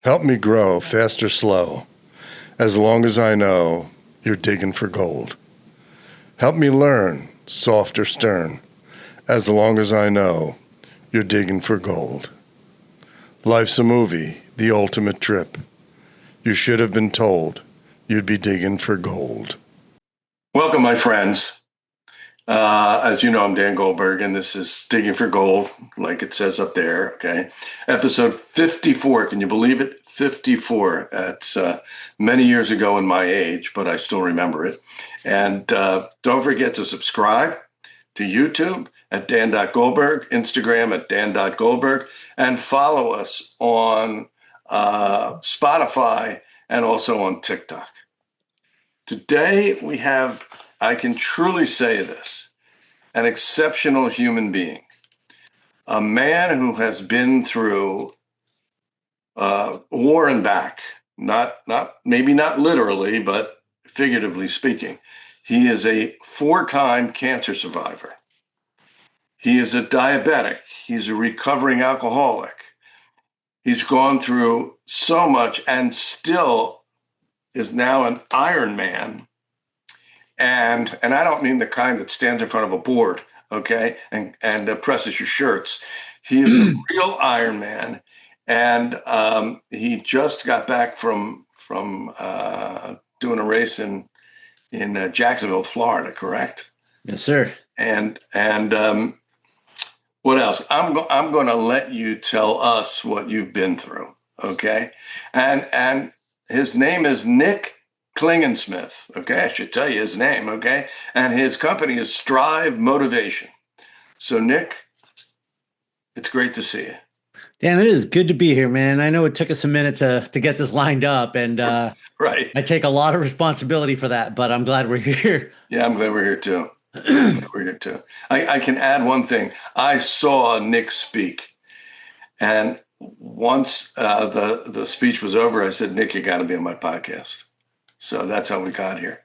Help me grow, fast or slow, as long as I know you're digging for gold. Help me learn, soft or stern, as long as I know you're digging for gold. Life's a movie, the ultimate trip. You should have been told you'd be digging for gold. Welcome, my friends. As you know, I'm Dan Goldberg, and this is Digging for Gold, like it says up there, okay? Episode 54, can you believe it? 54. That's many years ago in my age, but I still remember it. And don't forget to subscribe to YouTube at dan.goldberg, Instagram at dan.goldberg, and follow us on Spotify and also on TikTok. Today we have, I can truly say this, an exceptional human being, a man who has been through war and back, maybe not literally, but figuratively speaking. He is a 4-time cancer survivor. He is a diabetic. He's a recovering alcoholic. He's gone through so much and still is now an Iron Man. And I don't mean the kind that stands in front of a board, okay, and presses your shirts. He is a real Iron Man, and he just got back from doing a race in Jacksonville, Florida. Correct? Yes, sir. And what else? I'm going to let you tell us what you've been through, okay? And his name is Nick Klingensmith, okay? I should tell you his name, okay? And his company is Strive Motivation. So, Nick, it's great to see you. Dan, it is good to be here, man. I know it took us a minute to get this lined up, and right. I take a lot of responsibility for that, but I'm glad we're here. Yeah, I'm glad we're here too. I can add one thing. I saw Nick speak, and once the speech was over, I said, Nick, you got to be on my podcast. So that's how we got here.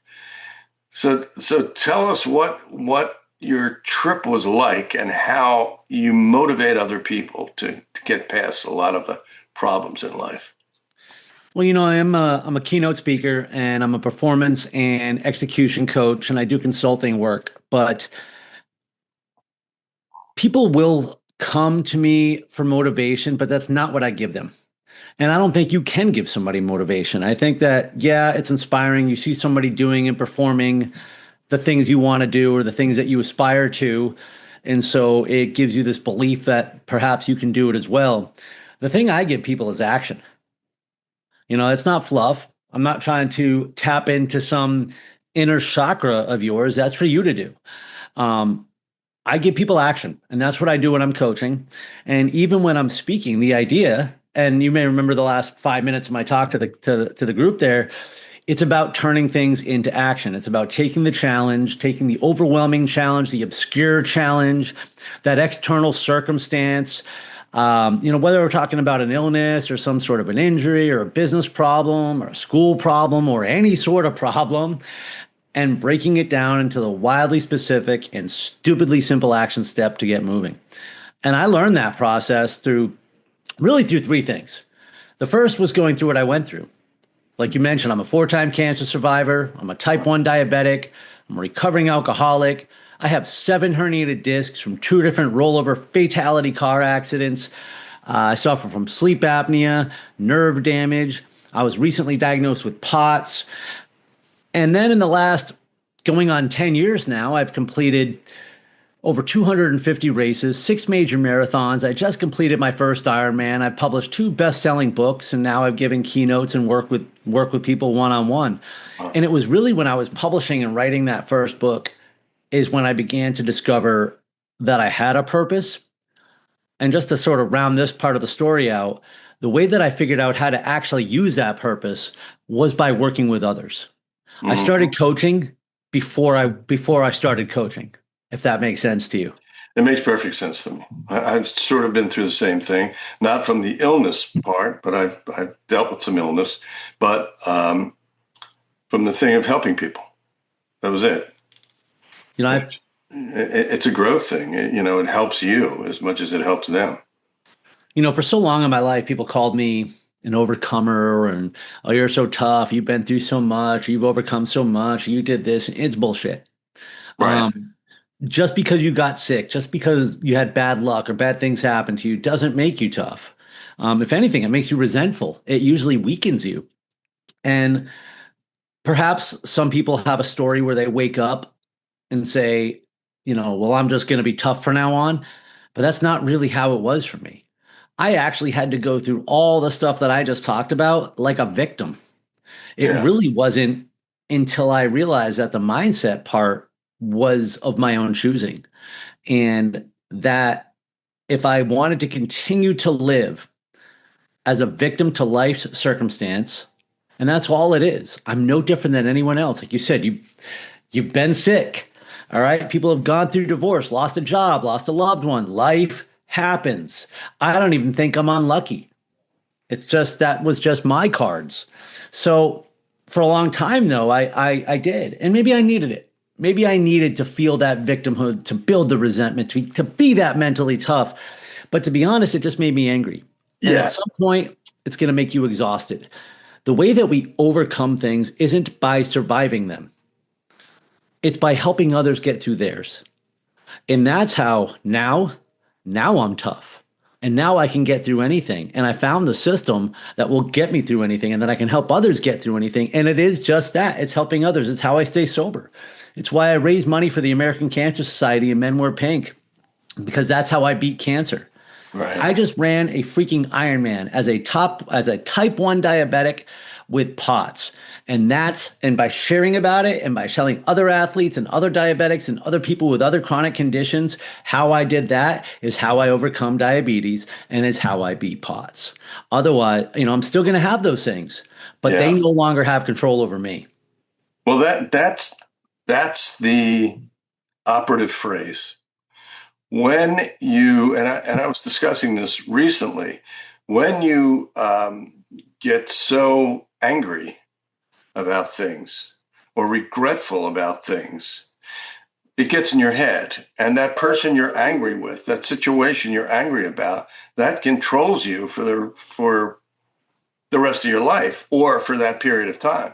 So tell us what your trip was like and how you motivate other people to get past a lot of the problems in life. Well, I'm a keynote speaker, and I'm a performance and execution coach, and I do consulting work. But people will come to me for motivation, but that's not what I give them. And I don't think you can give somebody motivation. I think that, yeah, it's inspiring. You see somebody doing and performing the things you want to do or the things that you aspire to. And so it gives you this belief that perhaps you can do it as well. The thing I give people is action. It's not fluff. I'm not trying to tap into some inner chakra of yours. That's for you to do. I give people action, and that's what I do when I'm coaching. And even when I'm speaking, the idea, and you may remember the last 5 minutes of my talk to the group there, it's about turning things into action. It's about taking the challenge, taking the overwhelming challenge, the obscure challenge, that external circumstance, whether we're talking about an illness or some sort of an injury or a business problem or a school problem or any sort of problem, and breaking it down into the wildly specific and stupidly simple action step to get moving. And I learned that process through 3 things. The first was going through what I went through. Like you mentioned, I'm a 4-time cancer survivor. I'm a type 1 diabetic. I'm a recovering alcoholic. I have 7 herniated discs from 2 different rollover fatality car accidents. I suffer from sleep apnea, nerve damage. I was recently diagnosed with POTS. And then in the last going on 10 years now, I've completed over 250 races, 6 major marathons. I just completed my first Ironman. I've published 2 best-selling books, and now I've given keynotes and work with people one-on-one. And it was really when I was publishing and writing that first book is when I began to discover that I had a purpose. And just to sort of round this part of the story out, the way that I figured out how to actually use that purpose was by working with others. Mm-hmm. I started coaching before I started coaching, if that makes sense to you. It makes perfect sense to me. I've sort of been through the same thing, not from the illness part, but I've dealt with some illness, but from the thing of helping people. That was it. It's a growth thing. It helps you as much as it helps them. For so long in my life, people called me an overcomer, and oh, you're so tough, you've been through so much, you've overcome so much, you did this. It's bullshit. Right. Um, just because you got sick, just because you had bad luck or bad things happen to you, doesn't make you tough. If anything, it makes you resentful. It usually weakens you. And perhaps some people have a story where they wake up and say, well, I'm just going to be tough from now on. But that's not really how it was for me. I actually had to go through all the stuff that I just talked about like a victim. It Yeah. really wasn't until I realized that the mindset part was of my own choosing. And that if I wanted to continue to live as a victim to life's circumstance, and that's all it is, I'm no different than anyone else. Like you said, you've been sick. All right. People have gone through divorce, lost a job, lost a loved one. Life happens. I don't even think I'm unlucky. It's just that was just my cards. So for a long time, though, I did. And maybe I needed it. Maybe I needed to feel that victimhood, to build the resentment, to be that mentally tough. But to be honest, it just made me angry. And at Yeah. some point, it's going to make you exhausted. The way that we overcome things isn't by surviving them, it's by helping others get through theirs. And that's how now I'm tough. And now I can get through anything. And I found the system that will get me through anything and that I can help others get through anything. And it is just that. It's helping others. It's how I stay sober. It's why I raise money for the American Cancer Society and Men Wear Pink, because that's how I beat cancer. Right. I just ran a freaking Ironman as a type 1 diabetic with POTS. And by sharing about it and by telling other athletes and other diabetics and other people with other chronic conditions, how I did that is how I overcome diabetes, and it's how I beat POTS. Otherwise, I'm still going to have those things, but they Yeah. no longer have control over me. Well, that's the operative phrase. When you and I was discussing this recently, when you get so angry about things or regretful about things, it gets in your head. And that person you're angry with, that situation you're angry about, that controls you for the rest of your life or for that period of time.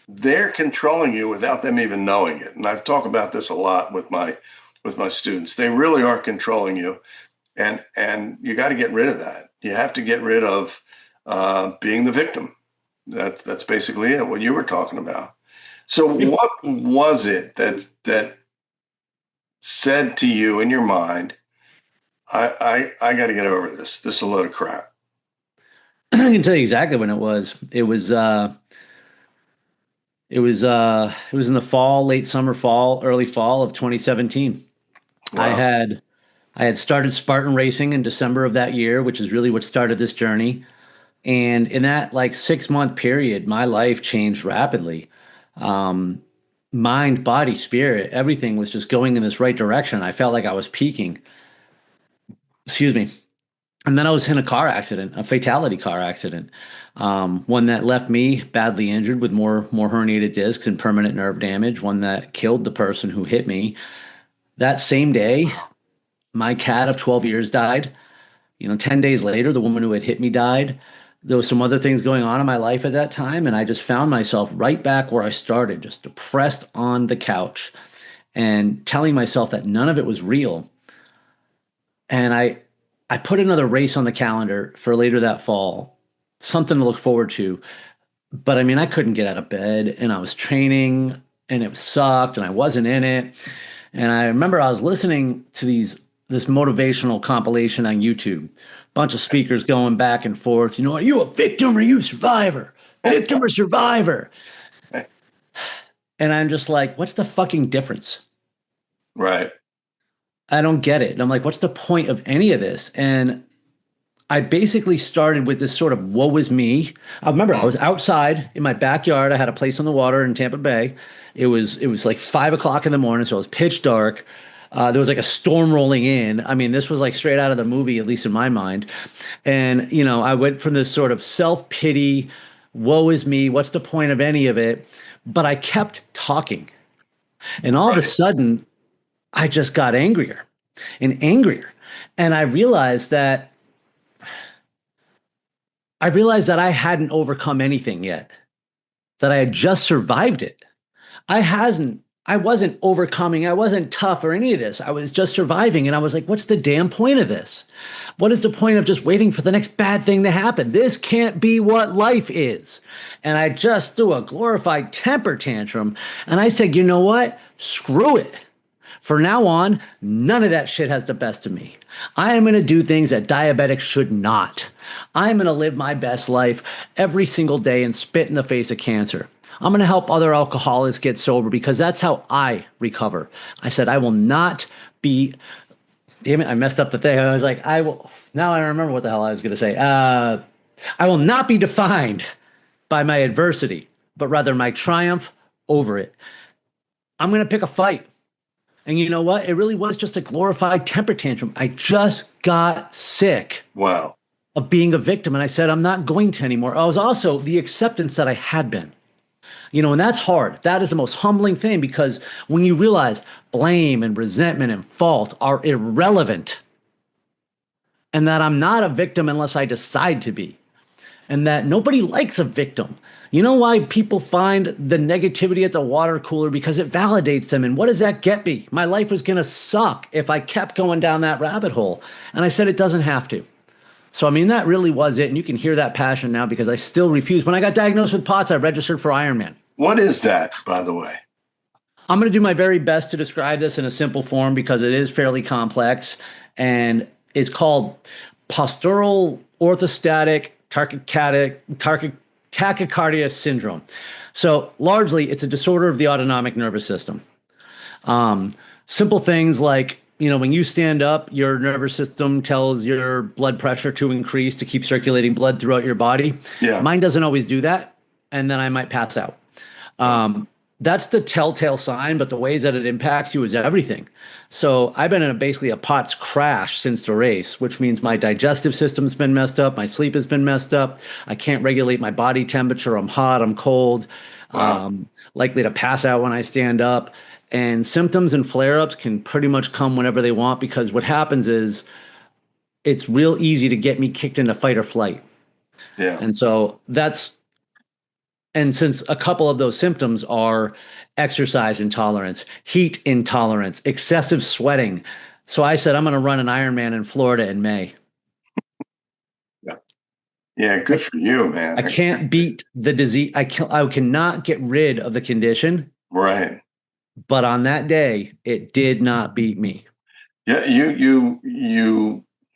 They're controlling you without them even knowing it. And I've talked about this a lot with my students. They really are controlling you. And you got to get rid of that. You have to get rid of being the victim. That's basically it, what you were talking about. So what was it that said to you in your mind, I got to get over this. This is a load of crap. I can tell you exactly when it was. It was in the fall, late summer, fall, early fall of 2017. I Wow. had I had started Spartan racing in December of that year, which is really what started this journey. And in that like 6 month period, my life changed rapidly. Um, Mind, body, spirit, everything was just going in this right direction. I felt like I was peaking. Excuse me. And then I was in a car accident, a fatality car accident, one that left me badly injured with more herniated discs and permanent nerve damage. One that killed the person who hit me. That same day, my cat of 12 years died. 10 days later, the woman who had hit me died. There was some other things going on in my life at that time, and I just found myself right back where I started, just depressed on the couch and telling myself that none of it was real. And I put another race on the calendar for later that fall, something to look forward to. But I mean, I couldn't get out of bed, and I was training, and it sucked, and I wasn't in it. And I remember I was listening to this motivational compilation on YouTube. Bunch of speakers going back and forth. Are you a victim or are you a survivor? Victim or survivor? And I'm just like, what's the fucking difference? Right. I don't get it. And I'm like, what's the point of any of this? And I basically started with this sort of woe is me. I remember I was outside in my backyard. I had a place on the water in Tampa Bay. It was like 5 o'clock in the morning, so it was pitch dark. There was like a storm rolling in. I mean, this was like straight out of the movie, at least in my mind. And I went from this sort of self pity, woe is me. What's the point of any of it? But I kept talking, and all of a Right. sudden, I just got angrier and angrier, and I realized that I realized that I hadn't overcome anything yet, that I had just survived it. I wasn't overcoming, I wasn't tough or any of this. I was just surviving. And I was like, what's the damn point of this? What is the point of just waiting for the next bad thing to happen? This can't be what life is. And I just threw a glorified temper tantrum. And I said, you know what? Screw it. For now on, none of that shit has the best of me. I am going to do things that diabetics should not. I'm going to live my best life every single day and spit in the face of cancer. I'm going to help other alcoholics get sober because that's how I recover. I said, I will not be, damn it, I messed up the thing. I was like, now I remember what the hell I was going to say. I will not be defined by my adversity, but rather my triumph over it. I'm going to pick a fight. And you know what? It really was just a glorified temper tantrum. I just got sick. Wow. Of being a victim. And I said, I'm not going to anymore. I was also the acceptance that I had been. And that's hard. That is the most humbling thing because when you realize blame and resentment and fault are irrelevant and that I'm not a victim unless I decide to be and that nobody likes a victim. You know why people find the negativity at the water cooler? Because it validates them. And what does that get me? My life was going to suck if I kept going down that rabbit hole. And I said, it doesn't have to. So, that really was it. And you can hear that passion now because I still refuse. When I got diagnosed with POTS, I registered for Ironman. What is that, by the way? I'm going to do my very best to describe this in a simple form because it is fairly complex. And it's called postural orthostatic tachycardia syndrome. So largely, it's a disorder of the autonomic nervous system. Simple things like, when you stand up, your nervous system tells your blood pressure to increase to keep circulating blood throughout your body. Yeah. Mine doesn't always do that, and then I might pass out. That's the telltale sign, but the ways that it impacts you is everything. So I've been in basically a POTS crash since the race, which means my digestive system's been messed up, my sleep has been messed up, I can't regulate my body temperature, I'm hot, I'm cold, likely to pass out when I stand up. And symptoms and flare-ups can pretty much come whenever they want because what happens is it's real easy to get me kicked into fight or flight. Yeah. And so since a couple of those symptoms are exercise intolerance, heat intolerance, excessive sweating. So I said, I'm going to run an Ironman in Florida in May. Yeah, good for you, man. I can't beat the disease. I cannot get rid of the condition. Right. But on that day, it did not beat me. Yeah, you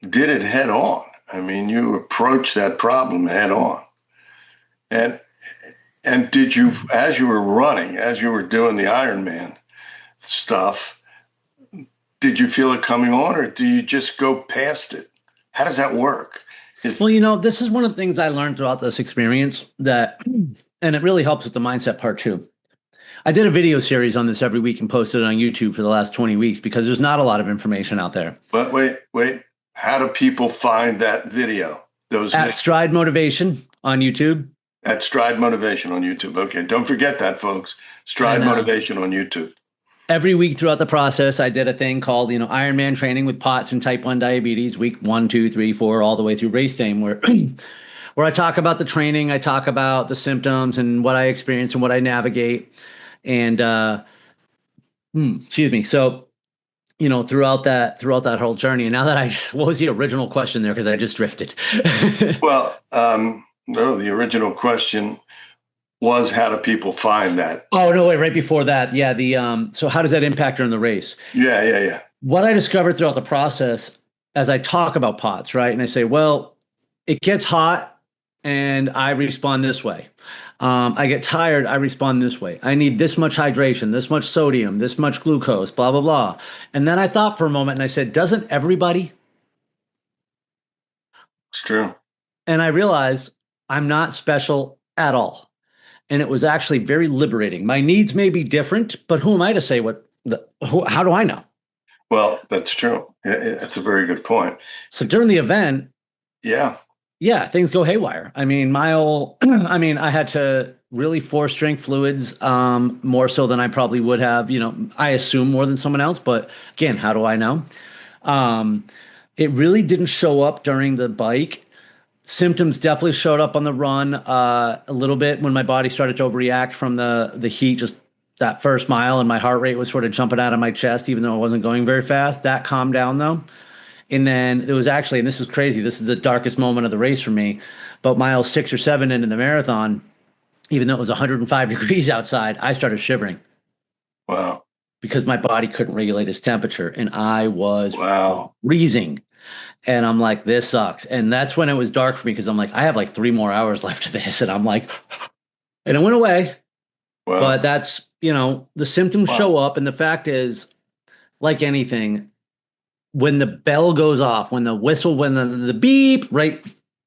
did it head on. You approached that problem head on. And did you, as you were running, as you were doing the Ironman stuff, did you feel it coming on or do you just go past it? How does that work? Well, this is one of the things I learned throughout this experience and it really helps with the mindset part too. I did a video series on this every week and posted it on YouTube for the last 20 weeks because there's not a lot of information out there. But wait. How do people find that video? At Stride Motivation on YouTube. At Stride Motivation on YouTube. Okay, don't forget that, folks. Stride Motivation on YouTube. Every week throughout the process, I did a thing called, Ironman training with POTS and type 1 diabetes, week 1, 2, 3, 4, all the way through race day, where I talk about the training, I talk about the symptoms and what I experience and what I navigate. And excuse me. So, throughout that whole journey, and now that what was the original question there? Because I just drifted. Well, no, the original question was how do people find that? Oh, no, wait, right before that. Yeah. So how does that impact during the race? Yeah. What I discovered throughout the process as I talk about POTS, right? And I say, well, it gets hot and I respond this way. I get tired, I respond this way. I need this much hydration, this much sodium, this much glucose, blah, blah, blah. And then I thought for a moment and I said, doesn't everybody? It's true. And I realized I'm not special at all. And it was actually very liberating. My needs may be different, but who am I to say how do I know? Well, that's true. That's a very good point. So during the event, yeah, things go haywire. I had to really force drink fluids more so than I probably would have. I assume more than someone else, but again, how do I know? It really didn't show up during the bike Symptoms definitely showed up on the run a little bit when my body started to overreact from the heat, just that first mile, and my heart rate was sort of jumping out of my chest, even though it wasn't going very fast. That calmed down though. And then it was actually, and this was crazy, this is the darkest moment of the race for me, but mile 6 or 7 into the marathon, even though it was 105 degrees outside, I started shivering. Wow. Because my body couldn't regulate its temperature and I was Wow. freezing. And I'm like, this sucks. And that's when it was dark for me because I'm like, I have like 3 more hours left of this. And I'm like, and it went away. Wow. But that's, the symptoms Wow. show up. And the fact is, like anything, when the bell goes off, when the whistle, when the beep, right?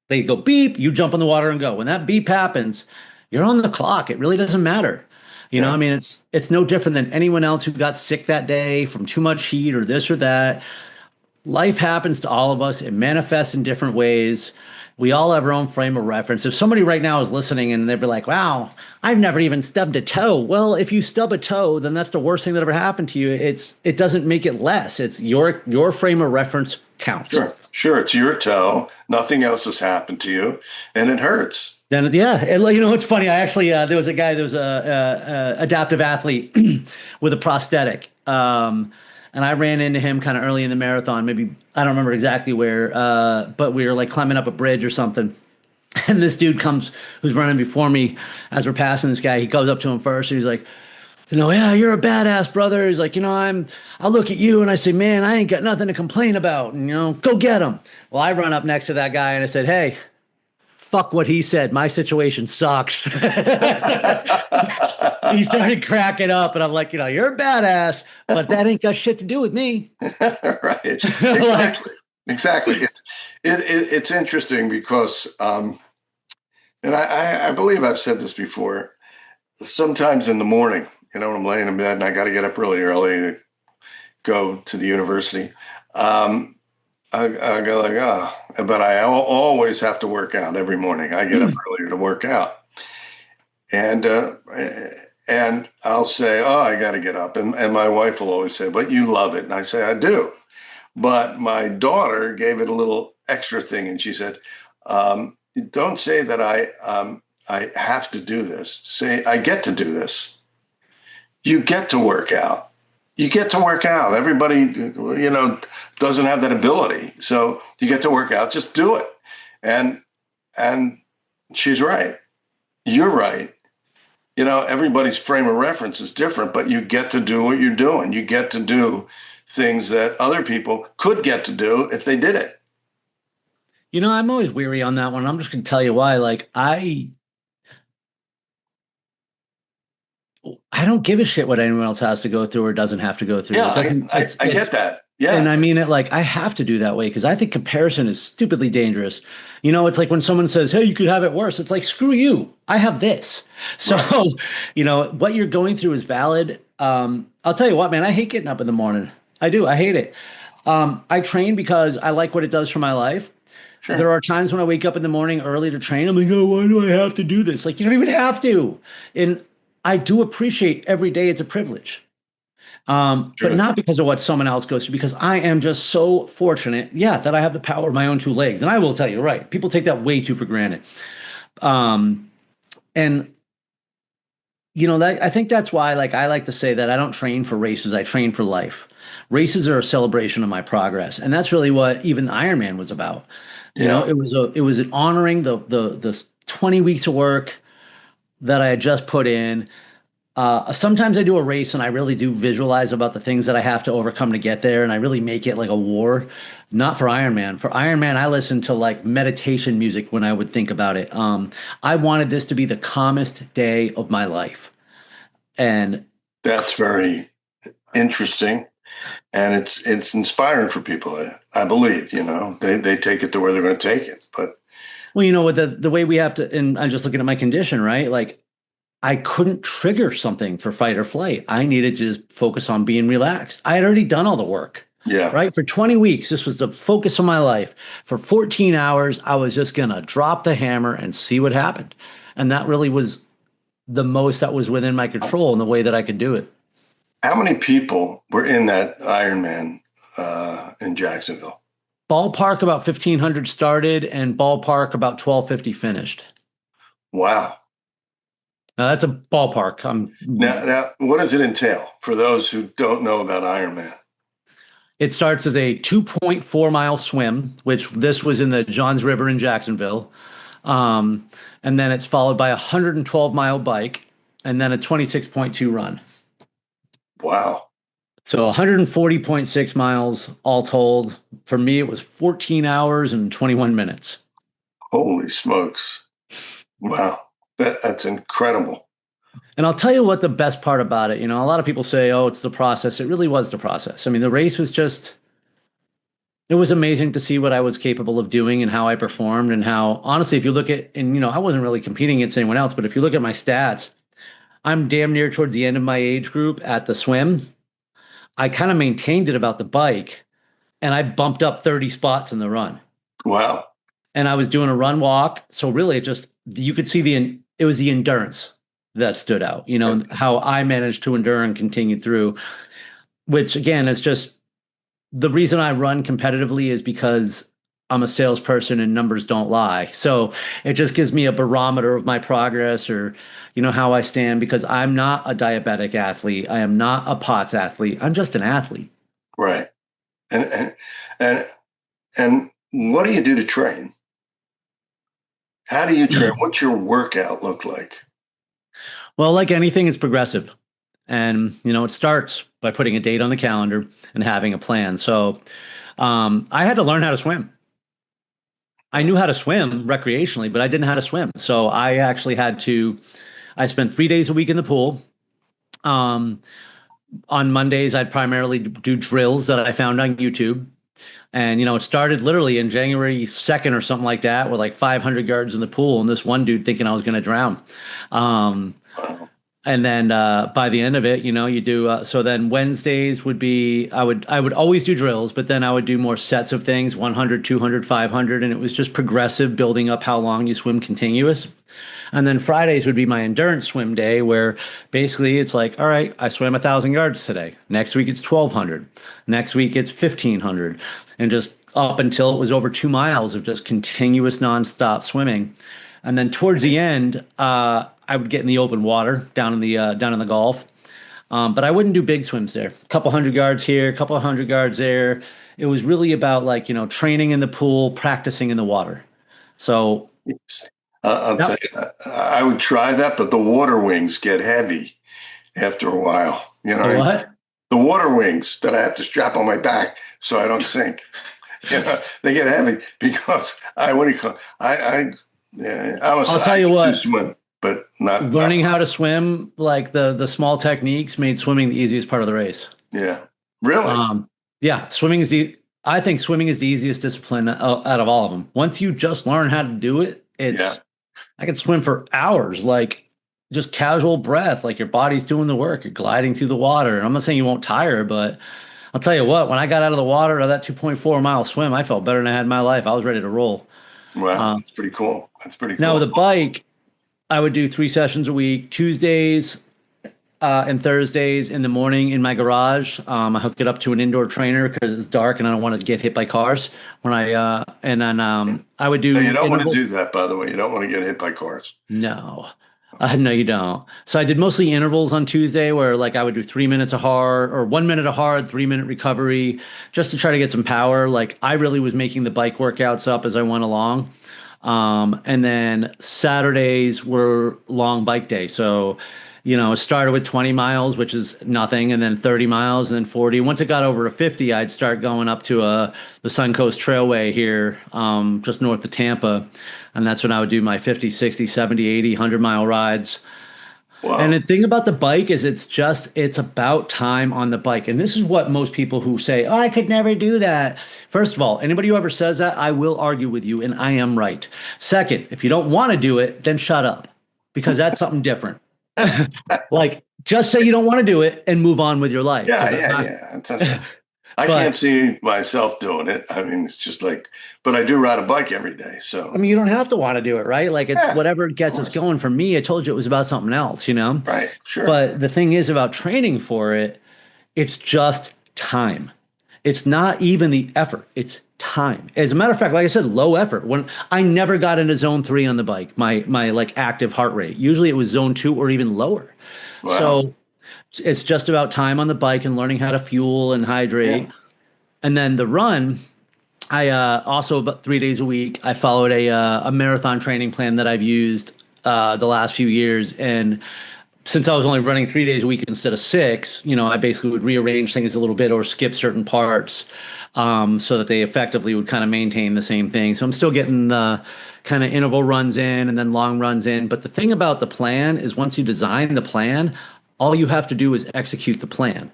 They go beep, you jump in the water and go. When that beep happens, you're on the clock. It really doesn't matter. I mean, it's no different than anyone else who got sick that day from too much heat or this or that. Life happens to all of us. It manifests in different ways. We all have our own frame of reference. If somebody right now is listening and they'd be like, wow, I've never even stubbed a toe. Well, if you stub a toe, then that's the worst thing that ever happened to you. It doesn't make it less. It's your frame of reference counts. Sure. It's your toe. Nothing else has happened to you, and it hurts. Then it's funny. I actually there was a adaptive athlete with a prosthetic, and I ran into him kind of early in the marathon. Maybe I don't remember exactly where, but we were like climbing up a bridge or something. And this dude comes, who's running before me, as we're passing this guy. He goes up to him first, and he's like, yeah, you're a badass, brother. He's like, I'll look at you and I say, man, I ain't got nothing to complain about. And, go get him. Well, I run up next to that guy and I said, hey, fuck what he said. My situation sucks. He started cracking up and I'm like, you're a badass, but that ain't got shit to do with me. Right. Exactly. It's interesting because, and I believe I've said this before, sometimes in the morning, when I'm laying in bed and I got to get up really early to go to the university, I go like, but I always have to work out every morning. I get up earlier to work out. And I'll say, I got to get up. And my wife will always say, but you love it. And I say, I do. But my daughter gave it a little extra thing. And she said, don't say that I have to do this. Say, I get to do this. You get to work out. You get to work out. Everybody, doesn't have that ability. So you get to work out. Just do it. And she's right. You're right. Everybody's frame of reference is different, but you get to do what you're doing. You get to do things that other people could get to do if they did it. I'm always weary on that one. I'm just going to tell you why. Like, I don't give a shit what anyone else has to go through or doesn't have to go through. Yeah, I get that. Yeah. And I mean it like I have to do that way because I think comparison is stupidly dangerous. It's like when someone says, hey, you could have it worse. It's like, screw you. I have this. So, right. What you're going through is valid. I'll tell you what, man, I hate getting up in the morning. I do. I hate it. I train because I like what it does for my life. Sure. There are times when I wake up in the morning early to train. I'm like, why do I have to do this? Like, you don't even have to. And I do appreciate every day. It's a privilege. But not because of what someone else goes through, because I am just so fortunate, that I have the power of my own 2 legs. And I will tell you, right, people take that way too for granted. I think that's why, I like to say that I don't train for races. I train for life. Races are a celebration of my progress. And that's really what even Ironman was about. It was an honoring the 20 weeks of work that I had just put in. Sometimes I do a race and I really do visualize about the things that I have to overcome to get there. And I really make it like a war, not for Ironman. For Ironman, I listen to meditation music when I would think about it. I wanted this to be the calmest day of my life. And that's very interesting. And it's inspiring for people, I believe, they take it to where they're going to take it. But, with the way we have to, and I'm just looking at my condition, right? I couldn't trigger something for fight or flight. I needed to just focus on being relaxed. I had already done all the work. Yeah. Right. For 20 weeks, this was the focus of my life. For 14 hours, I was just going to drop the hammer and see what happened. And that really was the most that was within my control in the way that I could do it. How many people were in that Ironman in Jacksonville? Ballpark about 1500 started and ballpark about 1250 finished. Wow. Now that's a ballpark. Now, what does it entail for those who don't know about Ironman? It starts as a 2.4 mile swim, which this was in the Johns River in Jacksonville. Um, and then it's followed by a 112-mile bike and then a 26.2 run. Wow. So 140.6 miles all told. For me, it was 14 hours and 21 minutes. Holy smokes. Wow. That's incredible. And I'll tell you what the best part about it, a lot of people say, oh, it's the process. It really was the process. I mean, the race was just, it was amazing to see what I was capable of doing and how I performed and how, honestly, if you look at, and, I wasn't really competing against anyone else, but if you look at my stats, I'm damn near towards the end of my age group at the swim. I kind of maintained it about the bike and I bumped up 30 spots in the run. Wow. And I was doing a run walk. So really you could see it was the endurance that stood out, how I managed to endure and continue through, which again, is just the reason I run competitively is because I'm a salesperson and numbers don't lie. So it just gives me a barometer of my progress or, how I stand because I'm not a diabetic athlete. I am not a POTS athlete. I'm just an athlete. Right. And what do you do to train? How do you train? What's your workout look like? Well, like anything, it's progressive. And, it starts by putting a date on the calendar and having a plan. So I had to learn how to swim. I knew how to swim recreationally, but I didn't know how to swim. So I spent 3 days a week in the pool. On Mondays, I'd primarily do drills that I found on YouTube. And, it started literally in January 2nd or something like that with like 500 yards in the pool. And this one dude thinking I was going to drown. And then by the end of it, you do. So then Wednesdays would be, I would always do drills, but then I would do more sets of things, 100, 200, 500. And it was just progressive, building up how long you swim continuous. And then Fridays would be my endurance swim day where basically it's like, all right, I swam 1,000 yards today. Next week it's 1,200. Next week it's 1,500. And just up until it was over 2 miles of just continuous nonstop swimming. And then towards the end, I would get in the open water down in the Gulf. But I wouldn't do big swims there. A couple hundred yards here, a couple of hundred yards there. It was really about training in the pool, practicing in the water. So I'll tell you, I would try that, but the water wings get heavy after a while. What? The water wings that I have to strap on my back so I don't sink. They get heavy because I'll tell you what. Swim, but not learning how to swim, like the small techniques, made swimming the easiest part of the race. Yeah, really. Yeah, I think swimming is the easiest discipline out of all of them. Once you just learn how to do it, I could swim for hours, like just casual breath, like your body's doing the work. You're gliding through the water. And I'm not saying you won't tire, but I'll tell you what, when I got out of the water of that 2.4 mile swim, I felt better than I had in my life. I was ready to roll. Wow, that's pretty cool. Now with a bike, I would do 3 sessions a week, Tuesdays and Thursdays in the morning in my garage. I hook it up to an indoor trainer because it's dark and I don't want to get hit by cars. I would do. No, you don't want to do that, by the way. You don't want to get hit by cars. No. No, you don't. So I did mostly intervals on Tuesday where I would do 3 minutes of hard or 1 minute of hard, 3-minute recovery just to try to get some power. I really was making the bike workouts up as I went along. And then Saturdays were long bike day. So, it started with 20 miles, which is nothing, and then 30 miles and then 40. Once it got over to 50, I'd start going up to the Suncoast Trailway here, just north of Tampa. And that's when I would do my 50, 60, 70, 80, 100-mile rides. Wow. And the thing about the bike is it's about time on the bike. And this is what most people who say, oh, I could never do that. First of all, anybody who ever says that, I will argue with you, and I am right. Second, if you don't want to do it, then shut up, because that's something different. Just say you don't want to do it and move on with your life. Yeah. I can't see myself doing it. I mean, it's just but I do ride a bike every day. So, I mean, you don't have to want to do it, right? It's whatever gets us going. For me, I told you it was about something else, Right, sure. But the thing is about training for it, it's just time. It's not even the effort, it's time. As a matter of fact, like I said, low effort. When I never got into zone 3 on the bike, my like active heart rate. Usually it was zone 2 or even lower. Wow. So it's just about time on the bike and learning how to fuel and Yeah. hydrate. And then the run, I also about 3 days a week, I followed a marathon training plan that I've used the last few years. And since I was only running 3 days a week instead of six, I basically would rearrange things a little bit or skip certain parts so that they effectively would kind of maintain the same thing. So I'm still getting the kind of interval runs in and then long runs in. But the thing about the plan is once you design the plan, all you have to do is execute the plan.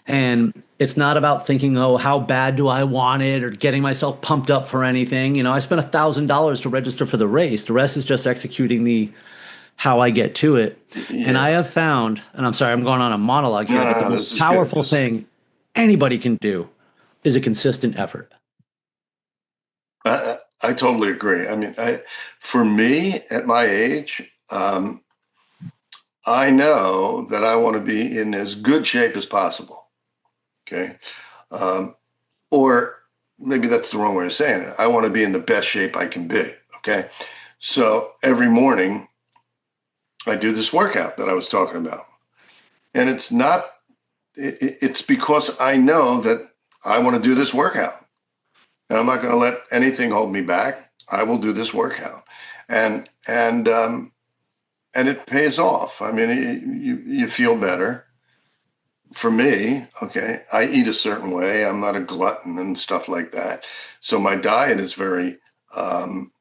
And it's not about thinking, oh, how bad do I want it or getting myself pumped up for anything. I spent $1,000 to register for the race. The rest is just executing the how I get to it. And Yeah. I have found, and I'm sorry, I'm going on a monologue No, here, but no, the no, this most is good. powerful thing anybody can do is a consistent effort. I totally agree. I mean, for me at my age, I know that I want to be in as good shape as possible. Okay. Um, or maybe that's the wrong way of saying it. I want to be in the best shape I can be. Okay. So every morning I do this workout that I was talking about. And it's because I know that I want to do this workout. And I'm not going to let anything hold me back. I will do this workout. And it pays off. I mean, you feel better. For me, okay, I eat a certain way. I'm not a glutton and stuff like that. So my diet is very um,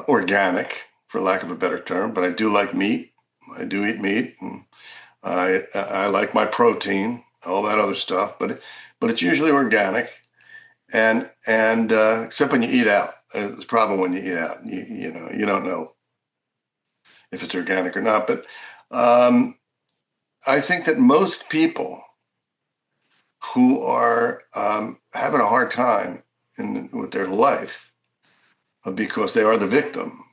organic, for lack of a better term. But I do like meat. I do eat meat, and I like my protein, all that other stuff. But it's usually organic, and except when you eat out. It's a problem when you eat out. You don't know if it's organic or not. But um, I think that most people who are having a hard time with their life because they are the victim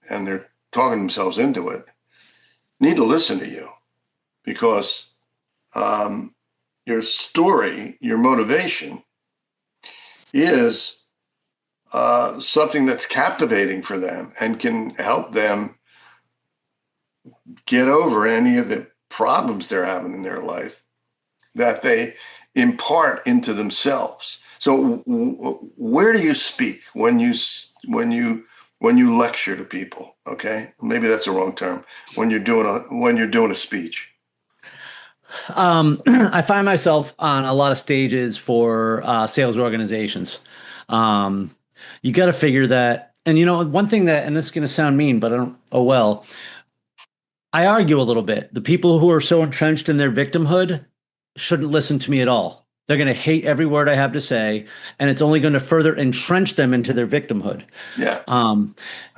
and they're talking themselves into it need to listen to you because your story, your motivation is something that's captivating for them and can help them get over any of the problems they're having in their life that they impart into themselves. So, where do you speak when you lecture to people? Okay, maybe that's the wrong term. When you're doing a speech. I find myself on a lot of stages for sales organizations. Um, you got to figure that, and one thing that, and this is going to sound mean, but I don't, oh well, I argue a little bit. The people who are so entrenched in their victimhood shouldn't listen to me at all. They're going to hate every word I have to say, and it's only going to further entrench them into their victimhood. Yeah, I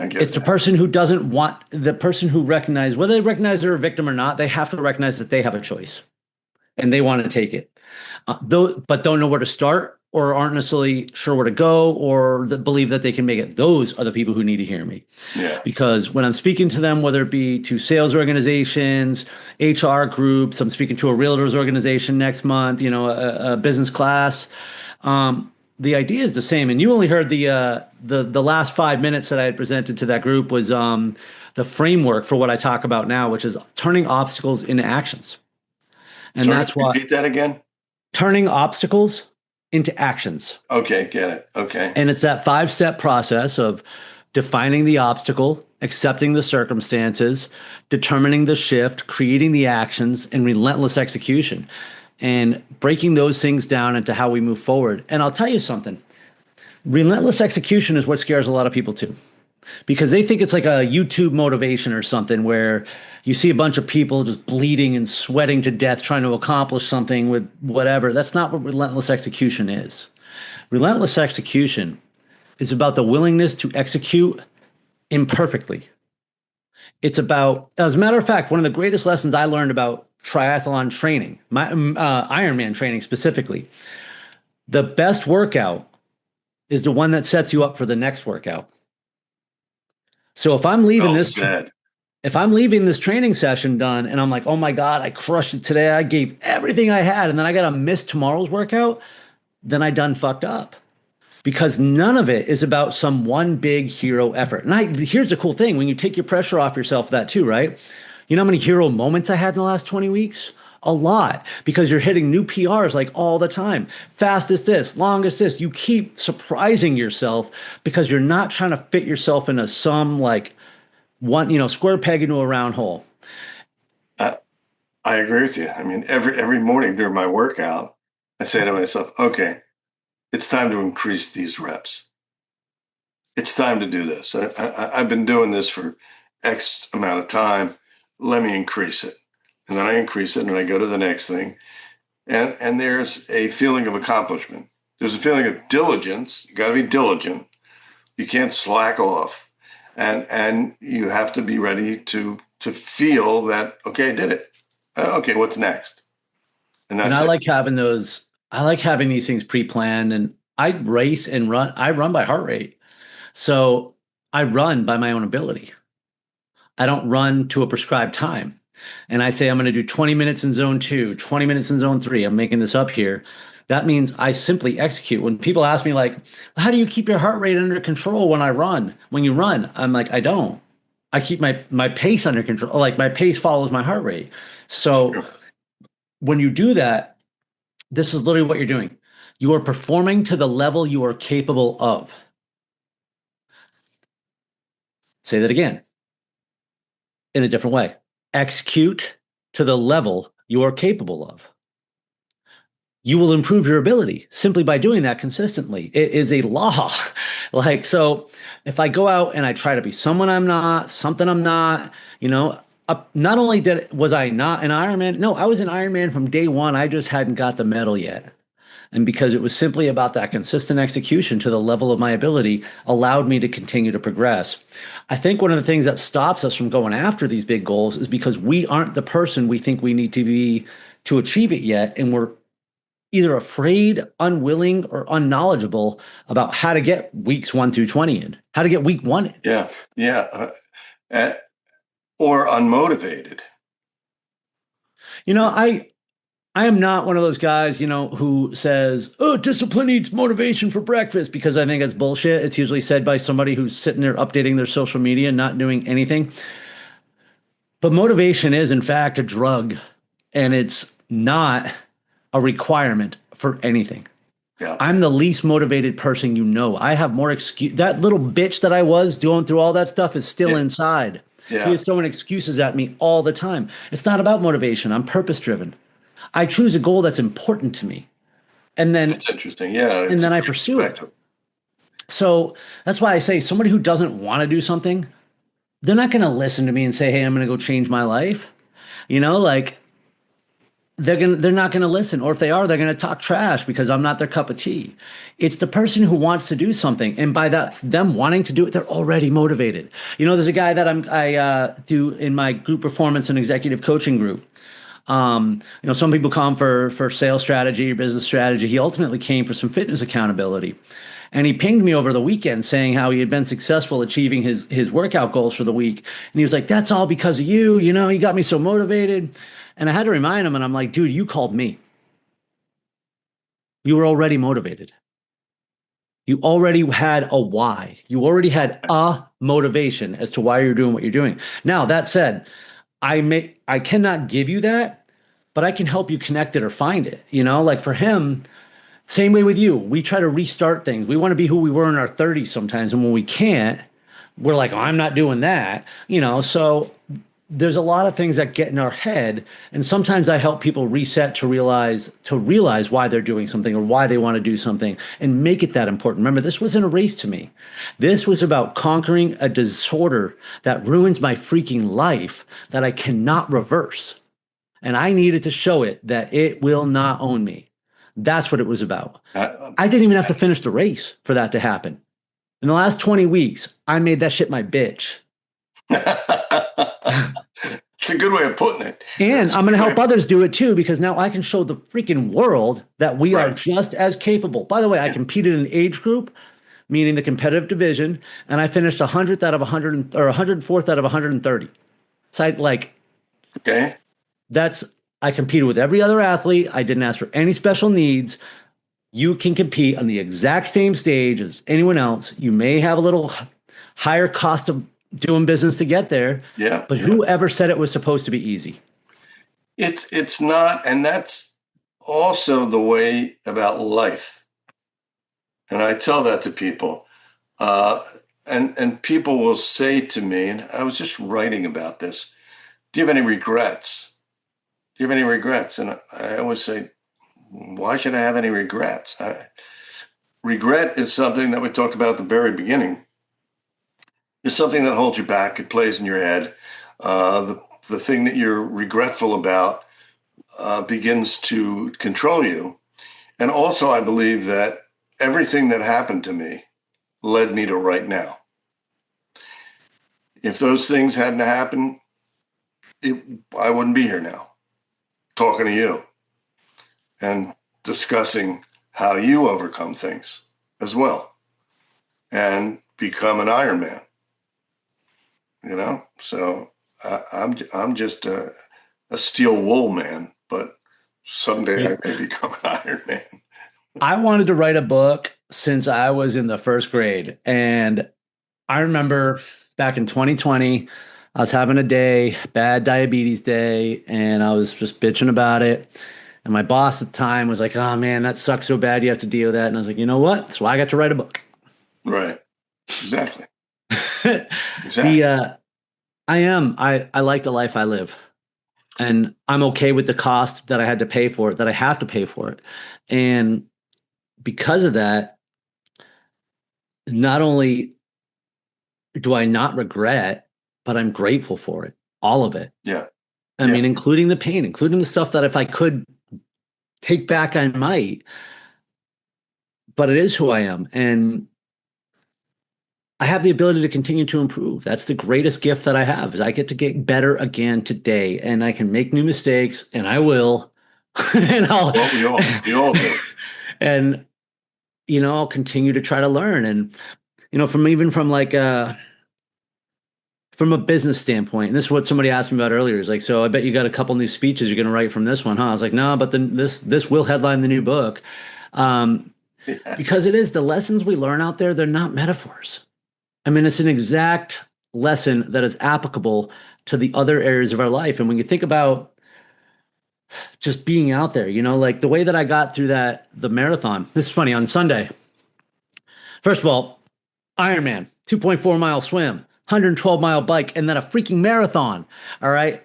get It's the that. person who doesn't want the person who recognize whether they recognize they're a victim or not. They have to recognize that they have a choice and they want to take it, but don't know where to start or aren't necessarily sure where to go or believe that they can make it. Those are the people who need to hear me. Yeah, Because when I'm speaking to them, whether it be to sales organizations, HR groups, I'm speaking to a realtors organization next month, a business class. The idea is the same. And you only heard the last 5 minutes that I had presented to that group was the framework for what I talk about now, which is turning obstacles into actions. And sorry, that's what repeat that again. turning obstacles into actions. Okay, get it. Okay, And it's that 5-step process of defining the obstacle, accepting the circumstances, determining the shift, creating the actions, and relentless execution, and breaking those things down into how we move forward. And I'll tell you something, relentless execution is what scares a lot of people too, because they think it's like a YouTube motivation or something where you see a bunch of people just bleeding and sweating to death trying to accomplish something with whatever. That's not what relentless execution is. Relentless execution is about the willingness to execute imperfectly. It's about, as a matter of fact, one of the greatest lessons I learned about triathlon training, my Ironman training specifically, the best workout is the one that sets you up for the next workout. So if I'm leaving well this, said. If I'm leaving this training session done and I'm like, oh my God, I crushed it today. I gave everything I had, and then I got to miss tomorrow's workout, then I done fucked up. Because none of it is about some one big hero effort. And here's the cool thing, when you take your pressure off yourself, that too, right? You know how many hero moments I had in the last 20 weeks? A lot, because you're hitting new PRs like all the time. Fastest this, longest this. You keep surprising yourself because you're not trying to fit yourself into some like one, square peg into a round hole. I, I agree with you. I mean, every morning during my workout, I say to myself, okay, it's time to increase these reps. It's time to do this. I've been doing this for X amount of time. Let me increase it. And then I increase it and I go to the next thing. And there's a feeling of accomplishment. There's a feeling of diligence. You got to be diligent. You can't slack off. And you have to be ready to feel that, okay, I did it. Okay, what's next? And I like having those, I like having these things pre-planned, and I race and run. I run by heart rate. So I run by my own ability. I don't run to a prescribed time. And I say, I'm going to do 20 minutes in zone 2, 20 minutes in zone 3. I'm making this up here. That means I simply execute. When people ask me like, how do you keep your heart rate under control when you run? I'm like, I don't. I keep my pace under control. Like my pace follows my heart rate. So Sure. When you do that, this is literally what you're doing. You are performing to the level you are capable of. Say that again in a different way. Execute to the level you are capable of. You will improve your ability simply by doing that consistently. It is a law. So if I go out and I try to be someone I'm not, something I'm not, not only was I not an Ironman, no, I was an Ironman from day one. I just hadn't got the medal yet. And because it was simply about that consistent execution to the level of my ability allowed me to continue to progress. I think one of the things that stops us from going after these big goals is because we aren't the person we think we need to be to achieve it yet. And we're either afraid, unwilling, or unknowledgeable about how to get weeks 1 through 20 in, how to get week 1 in. Yeah. Yeah. Or unmotivated. I am not one of those guys, who says, oh, discipline eats motivation for breakfast, because I think it's bullshit. It's usually said by somebody who's sitting there updating their social media, not doing anything. But motivation is, in fact, a drug, and it's not a requirement for anything. Yeah. I'm the least motivated person you know. I have more excuse. That little bitch that I was doing through all that stuff is still inside. Yeah. He is throwing excuses at me all the time. It's not about motivation. I'm purpose driven. I choose a goal that's important to me. And then it's interesting. Yeah. And then I pursue it. So that's why I say somebody who doesn't want to do something, they're not going to listen to me and say, hey, I'm going to go change my life. They're not going to listen. Or if they are, they're going to talk trash because I'm not their cup of tea. It's the person who wants to do something. And by that, them wanting to do it, they're already motivated. There's a guy that I do in my group performance and executive coaching group. Some people come for sales strategy or business strategy. He ultimately came for some fitness accountability. And he pinged me over the weekend saying how he had been successful achieving his workout goals for the week. And he was like, that's all because of you. You got me so motivated. And I had to remind him, and I'm like, dude, you called me. You were already motivated. You already had a why. You already had a motivation as to why you're doing what you're doing. Now, that said, I cannot give you that, but I can help you connect it or find it. Like for him, same way with you. We try to restart things. We want to be who we were in our 30s sometimes. And when we can't, we're like, oh, I'm not doing that. So there's a lot of things that get in our head. And sometimes I help people reset to realize why they're doing something or why they want to do something and make it that important. Remember, this wasn't a race to me. This was about conquering a disorder that ruins my freaking life that I cannot reverse. And I needed to show it that it will not own me. That's what it was about. I didn't even have to finish the race for that to happen. In the last 20 weeks, I made that shit my bitch. It's a good way of putting it. And I'm going to help others do it too, because now I can show the freaking world that we are just as capable. By the way, I competed in an age group, meaning the competitive division, and I finished 100th out of 100 or 104th out of 130. So Okay. I competed with every other athlete. I didn't ask for any special needs. You can compete on the exact same stage as anyone else. You may have a little higher cost of doing business to get there, Yeah. but whoever said it was supposed to be easy? It's not, and that's also the way about life. And I tell that to people. Uh, and people will say to me, and I was just writing about this, do you have any regrets? Do you have any regrets? And I always say, why should I have any regrets? Regret is something that we talked about at the very beginning. It's something that holds you back. It plays in your head. The thing that you're regretful about begins to control you. And also, I believe that everything that happened to me led me to right now. If those things hadn't happened, I wouldn't be here now talking to you and discussing how you overcome things as well and become an Iron Man. So I'm just a steel wool man, but someday I may become an Iron Man. I wanted to write a book since I was in the first grade. And I remember back in 2020, I was having a bad diabetes day, and I was just bitching about it. And my boss at the time was like, "Oh man, that sucks so bad. You have to deal with that." And I was like, "You know what? That's why I got to write a book." Right. Exactly. The I like the life I live, and I'm okay with the cost that I had to pay for it, that I have to pay for it. And because of that, not only do I not regret, but I'm grateful for it, all of it. Yeah. I mean, including the pain, including the stuff that if I could take back, I might. But it is who I am, and I have the ability to continue to improve. That's the greatest gift that I have, is I get to get better again today, and I can make new mistakes, and I will. and we all do. And I'll continue to try to learn. And from a business standpoint, and this is what somebody asked me about earlier, is like, so I bet you got a couple new speeches you're going to write from this one, huh? I was like, no, but then this will headline the new book. Because it is, the lessons we learn out there, they're not metaphors. I mean, it's an exact lesson that is applicable to the other areas of our life. And when you think about just being out there, like the way that I got through the marathon, this is funny, on Sunday. First of all, Ironman, 2.4-mile swim, 112-mile bike, and then a freaking marathon. All right.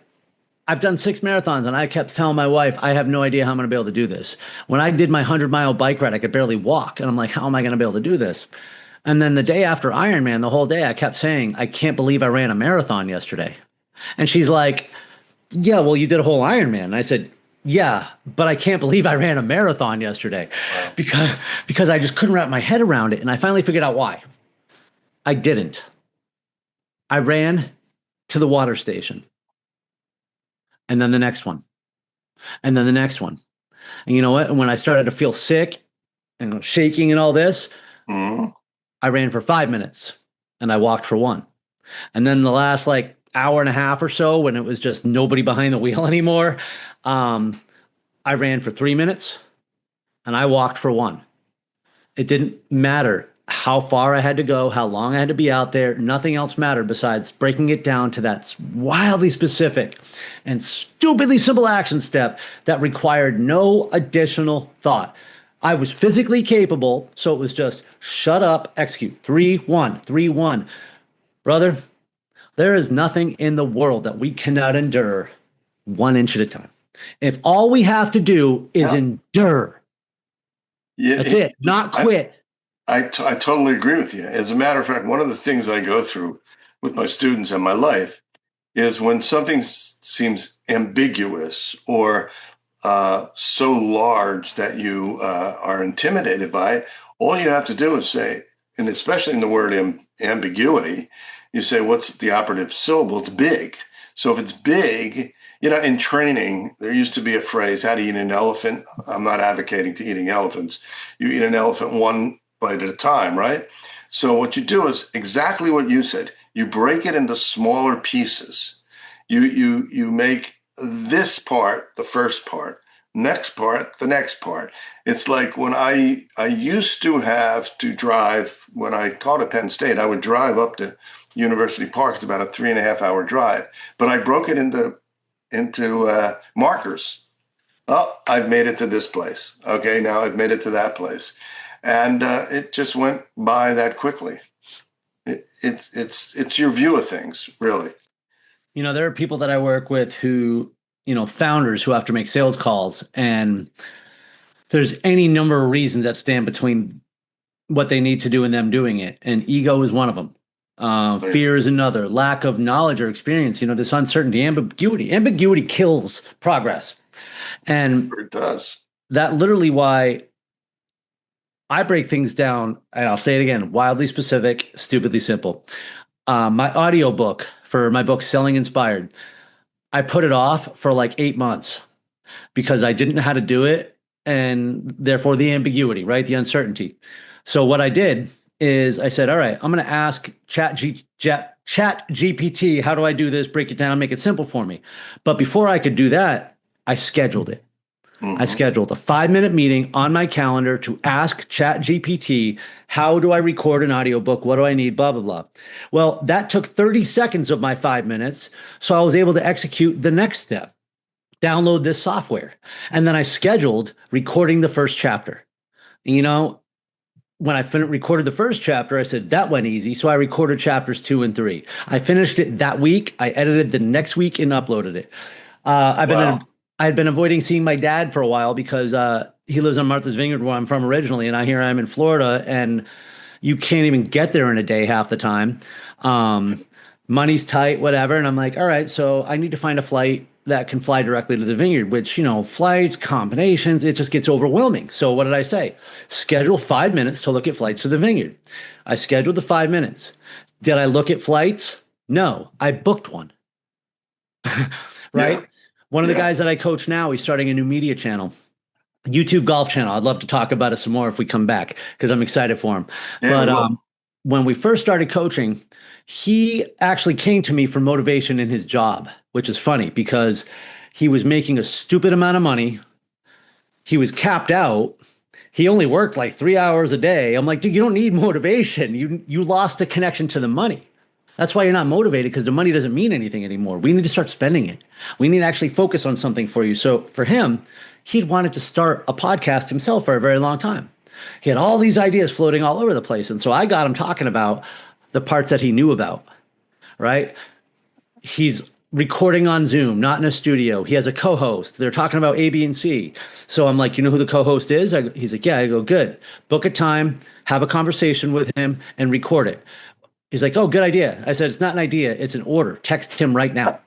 I've done 6 marathons, and I kept telling my wife, I have no idea how I'm going to be able to do this. When I did my 100-mile bike ride, I could barely walk. And I'm like, how am I going to be able to do this? And then the day after Ironman, the whole day, I kept saying, I can't believe I ran a marathon yesterday. And she's like, yeah, well, you did a whole Ironman. And I said, yeah, but I can't believe I ran a marathon yesterday. Wow. Because I just couldn't wrap my head around it. And I finally figured out why. I didn't. I ran to the water station. And then the next one. And then the next one. And you know what? And when I started to feel sick and shaking and all this, I ran for 5 minutes and I walked for 1. And then the last hour and a half or so, when it was just nobody behind the wheel anymore, I ran for 3 minutes and I walked for 1. It didn't matter how far I had to go, how long I had to be out there. Nothing else mattered besides breaking it down to that wildly specific and stupidly simple action step that required no additional thought. I was physically capable, so it was just shut up, execute. 3-1, 3-1. Brother, there is nothing in the world that we cannot endure 1 inch at a time. If all we have to do is endure, that's it, not quit. I totally agree with you. As a matter of fact, one of the things I go through with my students in my life is when something seems ambiguous or so large that you are intimidated by it, all you have to do is say, and especially in the word ambiguity, you say, what's the operative syllable? It's big. So if it's big, in training, there used to be a phrase, how to eat an elephant. I'm not advocating to eating elephants. You eat an elephant one bite at a time, right? So what you do is exactly what you said. You break it into smaller pieces. You make this part the first part, next part the next part. It's like when I used to have to drive when I taught at Penn State. I would drive up to University Park. It's about a 3.5 hour drive, but I broke it into markers. Oh, I've made it to this place. Okay, now I've made it to that place, and it just went by that quickly. It's your view of things, really. There are people that I work with who, founders who have to make sales calls, and there's any number of reasons that stand between what they need to do and them doing it. And ego is one of them. Fear is another. Lack of knowledge or experience. This uncertainty, ambiguity. Ambiguity kills progress. And it does. That literally why I break things down, and I'll say it again, wildly specific, stupidly simple. My audiobook for my book, Selling Inspired, I put it off for like 8 months because I didn't know how to do it. And therefore the ambiguity, right? The uncertainty. So what I did is I said, all right, I'm going to ask Chat GPT, how do I do this? Break it down, make it simple for me. But before I could do that, I scheduled it. I scheduled a 5-minute meeting on my calendar to ask Chat GPT, how do I record an audiobook? What do I need? Blah, blah, blah. Well, that took 30 seconds of my 5 minutes. So I was able to execute the next step, download this software. And then I scheduled recording the first chapter. When I recorded the first chapter, I said, that went easy. So I recorded chapters 2 and 3. I finished it that week. I edited the next week and uploaded it. I had been avoiding seeing my dad for a while because he lives on Martha's Vineyard, where I'm from originally. And here I am in Florida, and you can't even get there in a day half the time. Money's tight, whatever. And I'm like, all right, so I need to find a flight that can fly directly to the vineyard, which, flights, combinations, it just gets overwhelming. So what did I say? Schedule 5 minutes to look at flights to the vineyard. I scheduled the 5 minutes. Did I look at flights? No, I booked one. Right? Yeah. One of the guys that I coach now, he's starting a new media channel, YouTube golf channel. I'd love to talk about it some more if we come back because I'm excited for him. Yeah, but when we first started coaching, he actually came to me for motivation in his job, which is funny because he was making a stupid amount of money. He was capped out. He only worked like 3 hours a day. I'm like, dude, you don't need motivation. You lost the connection to the money. That's why you're not motivated, because the money doesn't mean anything anymore. We need to start spending it. We need to actually focus on something for you. So for him, he'd wanted to start a podcast himself for a very long time. He had all these ideas floating all over the place. And so I got him talking about the parts that he knew about, right? He's recording on Zoom, not in a studio. He has a co-host. They're talking about A, B, and C. So I'm like, you know who the co-host is? He's like, yeah. I go, good. Book a time, have a conversation with him, and record it. He's like, oh, good idea. I said, it's not an idea. It's an order. Text him right now.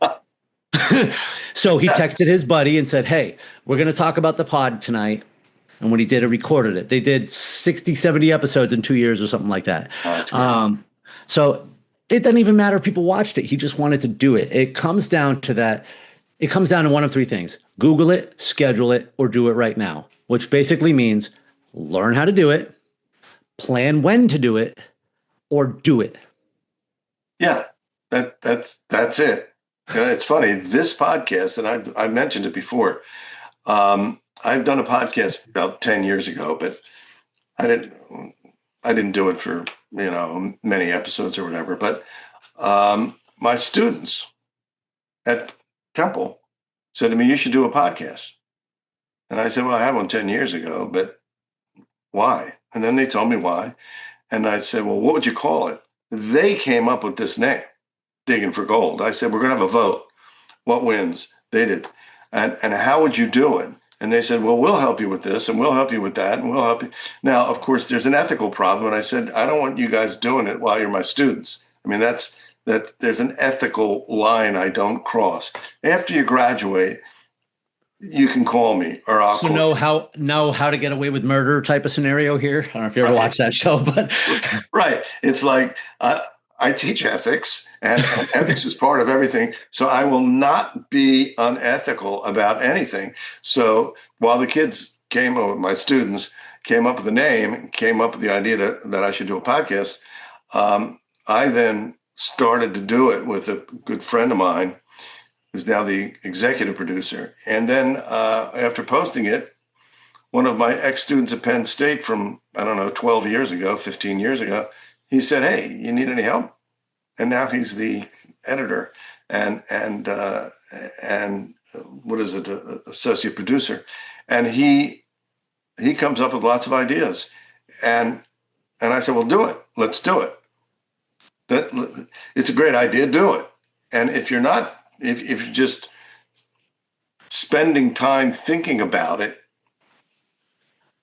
So he texted his buddy and said, hey, we're going to talk about the pod tonight. And when he did it, recorded it. They did 60, 70 episodes in 2 years or something like that. So it doesn't even matter if people watched it. He just wanted to do it. It comes down to that. It comes down to one of three things: Google it, schedule it, or do it right now, which basically means learn how to do it, plan when to do it, or do it. Yeah, that's it. It's funny, this podcast, and I've mentioned it before. I've done a podcast about 10 years ago, but I didn't do it for, many episodes or whatever. But my students at Temple said to me, you should do a podcast. And I said, well, I had one 10 years ago, but why? And then they told me why. And I said, well, what would you call it? They came up with this name, Digging for Gold. I said, we're going to have a vote. What wins? They did. And how would you do it? And they said, well, we'll help you with this, and we'll help you with that, and we'll help you. Now, of course, there's an ethical problem. And I said, I don't want you guys doing it while you're my students. I mean, that there's an ethical line I don't cross. After you graduate, you can call me, or I'll call know how to get away with murder type of scenario here. I don't know if you ever watched that show, but right. It's like I teach ethics, and ethics is part of everything. So I will not be unethical about anything. So while the kids my students came up with the name, came up with the idea that I should do a podcast, I then started to do it with a good friend of mine who's now the executive producer. And then after posting it, one of my ex-students at Penn State from, I don't know, 12 years ago, 15 years ago, he said, "Hey, you need any help?" And now he's the editor and what is it, associate producer. And he comes up with lots of ideas. And I said, "Well, do it. Let's do it. It's a great idea. Do it." And if you're just spending time thinking about it,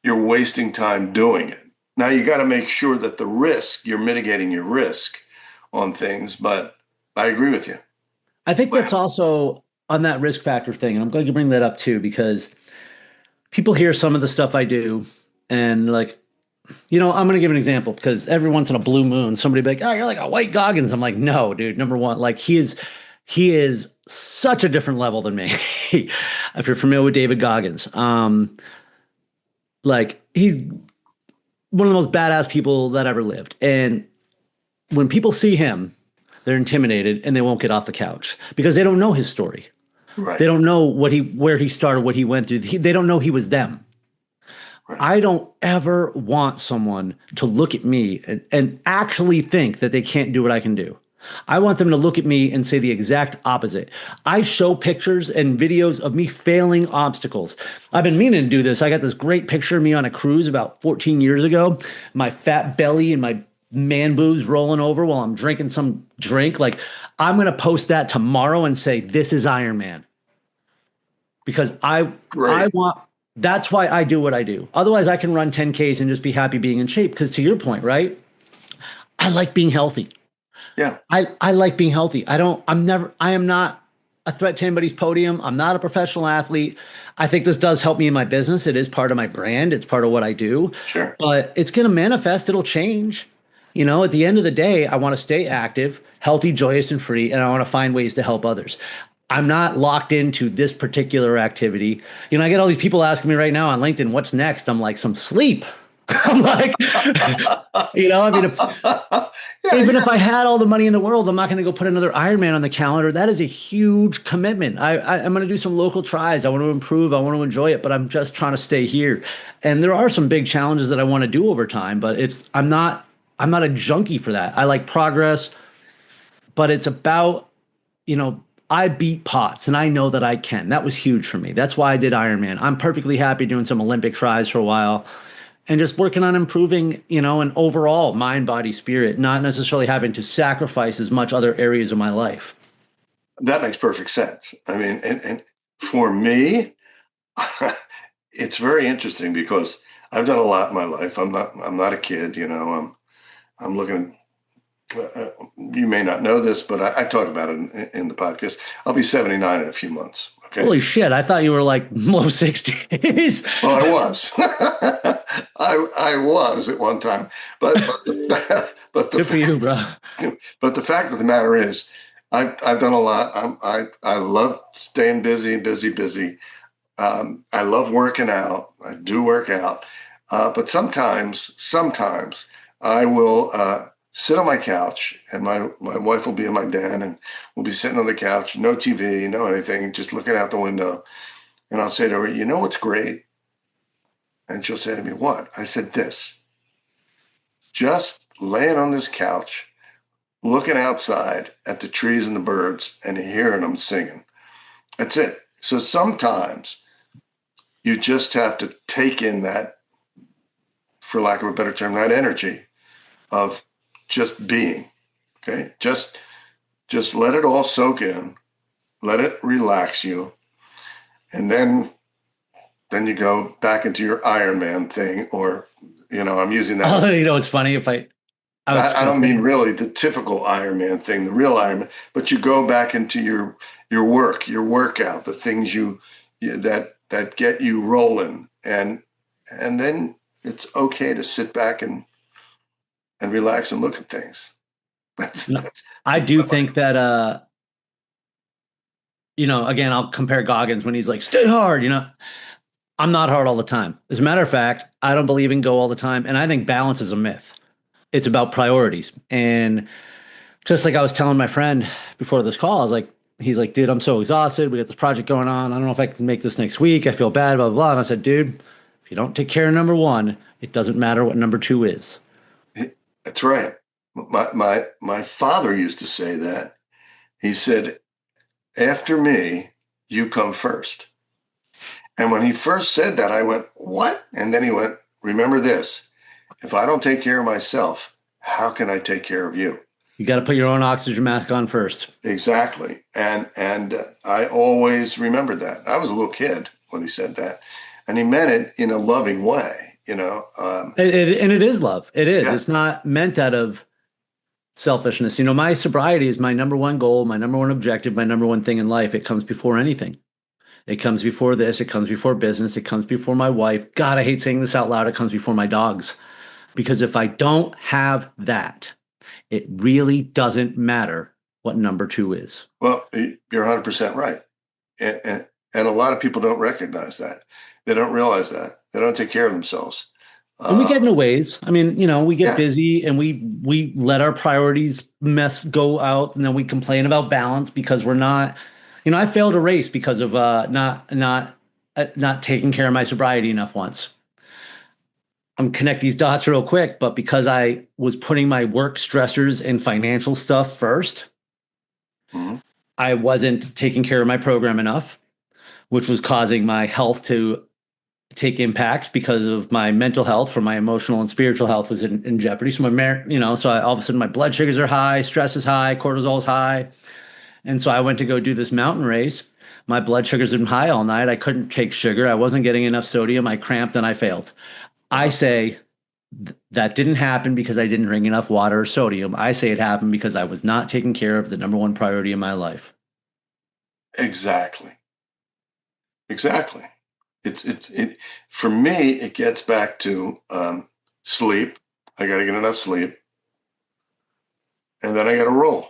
you're wasting time doing it. Now you got to make sure that you're mitigating your risk on things, but I agree with you. I think that's also on that risk factor thing. And I'm glad you bring that up too, because people hear some of the stuff I do and like, I'm going to give an example because every once in a blue moon, somebody be like, "Oh, you're like a white Goggins." I'm like, "No, dude, number one, like he is such a different level than me." If you're familiar with David Goggins, like he's one of the most badass people that ever lived. And when people see him, they're intimidated and they won't get off the couch because they don't know his story. Right. They don't know where he started, what he went through. They don't know he was them. Right. I don't ever want someone to look at me and actually think that they can't do what I can do. I want them to look at me and say the exact opposite. I show pictures and videos of me failing obstacles. I've been meaning to do this. I got this great picture of me on a cruise about 14 years ago, my fat belly and my man boobs rolling over while I'm drinking some drink. Like, I'm going to post that tomorrow and say, "This is Iron Man." Because I want, that's why I do what I do. Otherwise, I can run 10Ks and just be happy being in shape. Because to your point, right? I like being healthy. Yeah. I like being healthy. I am not a threat to anybody's podium. I'm not a professional athlete. I think this does help me in my business. It is part of my brand. It's part of what I do. Sure. But it's going to manifest. It'll change. At the end of the day, I want to stay active, healthy, joyous, and free, and I want to find ways to help others. I'm not locked into this particular activity. I get all these people asking me right now on LinkedIn, "What's next?" I'm like, "Some sleep." I'm like, if I had all the money in the world, I'm not going to go put another Ironman on the calendar. That is a huge commitment. I'm going to do some local tries. I want to improve. I want to enjoy it, but I'm just trying to stay here. And there are some big challenges that I want to do over time, but I'm not a junkie for that. I like progress, but it's about, I beat POTS and I know that I can. That was huge for me. That's why I did Ironman. I'm perfectly happy doing some Olympic tries for a while. And just working on improving, an overall mind, body, spirit, not necessarily having to sacrifice as much other areas of my life. That makes perfect sense. I mean, and for me, it's very interesting because I've done a lot in my life. I'm not a kid, I'm looking. You may not know this, but I talk about it in the podcast. I'll be 79 in a few months. Okay. Holy shit! I thought you were like low 60s. Well, I was. I was at one time, but good for you, bro. But the fact of the matter is, I've done a lot. I love staying busy. I love working out. I do work out, but sometimes I will sit on my couch, and my wife will be in my den, and we'll be sitting on the couch, no TV, no anything, just looking out the window. And I'll say to her, "You know what's great?" And she'll say to me, "What?" I said, "This. Just laying on this couch, looking outside at the trees and the birds and hearing them singing. That's it." So sometimes you just have to take in that, for lack of a better term, that energy of just being, okay? Just let it all soak in, let it relax you, and then you go back into your Ironman thing, or, I'm using that. It's funny if I don't mean really the typical Ironman thing, the real Ironman, but you go back into your work, your workout, the things that get you rolling, and then it's okay to sit back and relax and look at things. I do think that, again, I'll compare Goggins when he's like, "Stay hard," I'm not hard all the time. As a matter of fact, I don't believe in go all the time. And I think balance is a myth. It's about priorities. And just like I was telling my friend before this call, I was like, he's like, dude, I'm so exhausted. We got this project going on. I don't know if I can make this next week. I feel bad, blah, blah, blah. And I said, dude, if you don't take care of number one, it doesn't matter what number two is. That's right. My father used to say that. He said, after me, you come first. And when he first said that, I went, what? And then he went, remember this, if I don't take care of myself, how can I take care of you? You got to put your own oxygen mask on first. Exactly. And I always remembered that. I was a little kid when he said that. And he meant it in a loving way, you know. And it is love. It is. Yeah. It's not meant out of selfishness. You know, my sobriety is my number one goal, my number one objective, my number one thing in life. It comes before anything. It comes before this. It comes before business. It comes before my wife. God, I hate saying this out loud. It comes before my dogs. Because if I don't have that, it really doesn't matter what number two is. Well, you're 100% right. And a lot of people don't recognize that. They don't realize that. They don't take care of themselves. And we get in a ways. I mean, you know, we get Yeah. busy and we let our priorities go out, and then we complain about balance because we're not, you know, I failed a race because of not taking care of my sobriety enough once. I'm connect these dots real quick, but because I was putting my work stressors and financial stuff first, Mhm. I wasn't taking care of my program enough, which was causing my health to take impacts because of my mental health, for my emotional and spiritual health was in jeopardy. So all of a sudden my blood sugars are high, stress is high, cortisol is high. And so I went to go do this mountain race. My blood sugars had been high all night. I couldn't take sugar. I wasn't getting enough sodium. I cramped and I failed. I say that didn't happen because I didn't drink enough water or sodium. I say it happened because I was not taking care of the number one priority in my life. Exactly. For me, it gets back to sleep. I got to get enough sleep. And then I got to roll.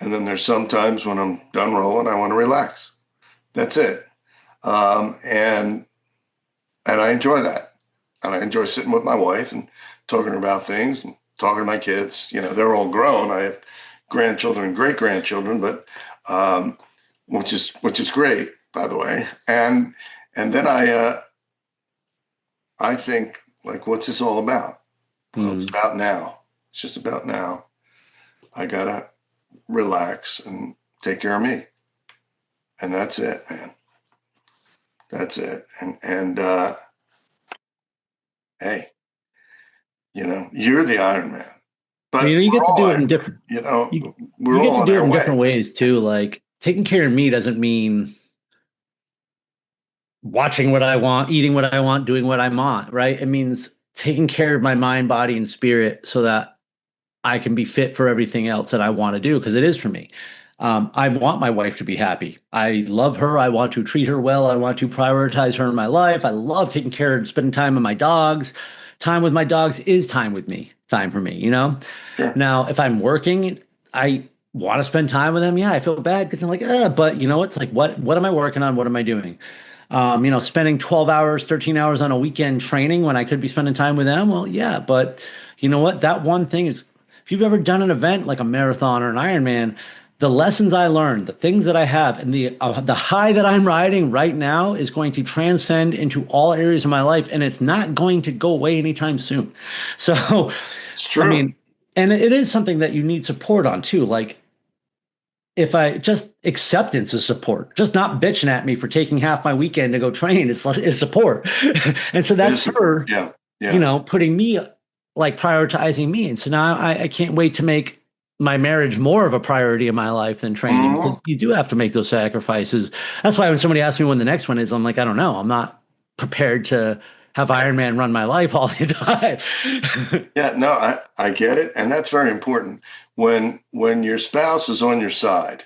And then there's sometimes when I'm done rolling, I want to relax. That's it. And I enjoy that. And I enjoy sitting with my wife and talking about things and talking to my kids. You know, they're all grown. I have grandchildren and great grandchildren, but which is great, by the way. And then I think, like, what's this all about? Well, it's about now. It's just about now. I gotta relax and take care of me, and that's it, man. That's it. And hey, you know, you're the Iron Man. But You know, you we're get to all do it in Iron Man. different. You know, You, we're you get all to on do it our in way. different ways too. Like taking care of me doesn't mean watching what I want, eating what I want, doing what I want, right? It means taking care of my mind, body, and spirit so that I can be fit for everything else that I want to do, because it is for me. I want my wife to be happy. I love her. I want to treat her well. I want to prioritize her in my life. I love taking care and spending time with my dogs. Time with my dogs is time with me, time for me, you know? Sure. Now, if I'm working, I want to spend time with them. Yeah, I feel bad because I'm like, but you know, it's like, what am I working on? What am I doing? You know, spending 12 hours, 13 hours on a weekend training when I could be spending time with them. Well, yeah, but you know what? That one thing is, if you've ever done an event like a marathon or an Ironman, the lessons I learned, the things that I have, and the high that I'm riding right now is going to transcend into all areas of my life, and it's not going to go away anytime soon. So, It's true. I mean, and it is something that you need support on too. Like, if I just acceptance is support, just not bitching at me for taking half my weekend to go train is support. And so that's her, Yeah. you know, putting me, like, prioritizing me. And so now I can't wait to make my marriage more of a priority in my life than training, because you do have to make those sacrifices. That's why when somebody asks me when the next one is, I'm like, I don't know. I'm not prepared to have Ironman run my life all the time. Yeah, no, I get it. And that's very important. When your spouse is on your side,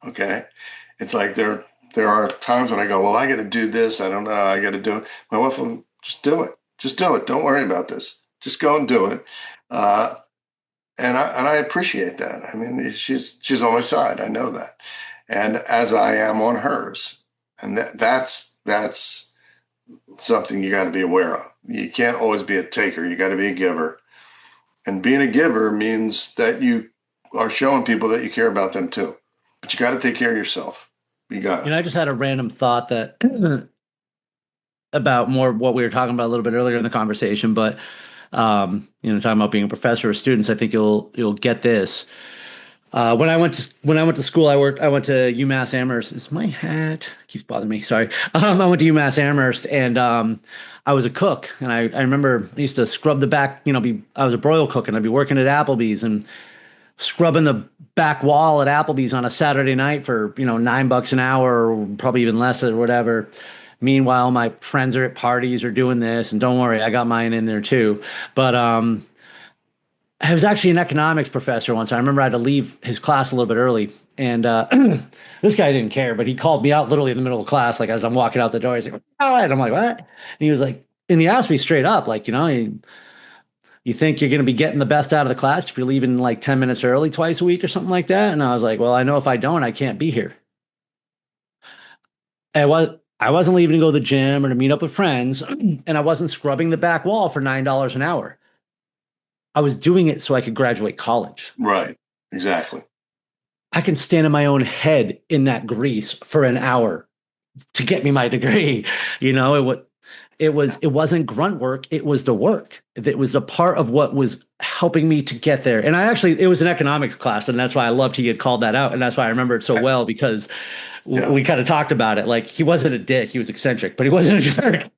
okay, it's like there are times when I go, well, I got to do this. I don't know. I got to do it. My wife will just do it. Just do it. Don't worry about this. Just go and do it. And I appreciate that. I mean, she's on my side. I know that. And as I am on hers. And that's something you got to be aware of. You can't always be a taker. You got to be a giver. And being a giver means that you are showing people that you care about them too. but you got to take care of yourself. You got it. I just had a random thought that about more what we were talking about a little bit earlier in the conversation, but talking about being a professor of students, I think you'll get this. When I went to school, I went to UMass Amherst. Is my hat keeps bothering me? Sorry. I went to UMass Amherst, and I was a cook, and I remember I used to scrub the back. I was a broil cook, and I'd be working at Applebee's and scrubbing the back wall at Applebee's on a Saturday night for $9 an hour, or probably even less or whatever. Meanwhile, my friends are at parties or doing this, and don't worry, I got mine in there too. But I was actually an economics professor once. I remember I had to leave his class a little bit early, and this guy didn't care, but he called me out literally in the middle of class, like as I'm walking out the door. He's like, "Oh," and I'm like, "What?" And he was like, and he asked me straight up, like, you think you're going to be getting the best out of the class if you're leaving like 10 minutes early twice a week or something like that? And I was like, well, I know if I don't, I can't be here. I wasn't leaving to go to the gym or to meet up with friends, and I wasn't scrubbing the back wall for $9 an hour. I was doing it so I could graduate college. Right. Exactly. I can stand in my own head in that grease for an hour to get me my degree. It wasn't grunt work. It was the work. It was a part of what was helping me to get there. And it was an economics class. And that's why I loved he had called that out. And that's why I remember it so well, because we kind of talked about it. Like, he wasn't a dick. He was eccentric, but he wasn't a jerk.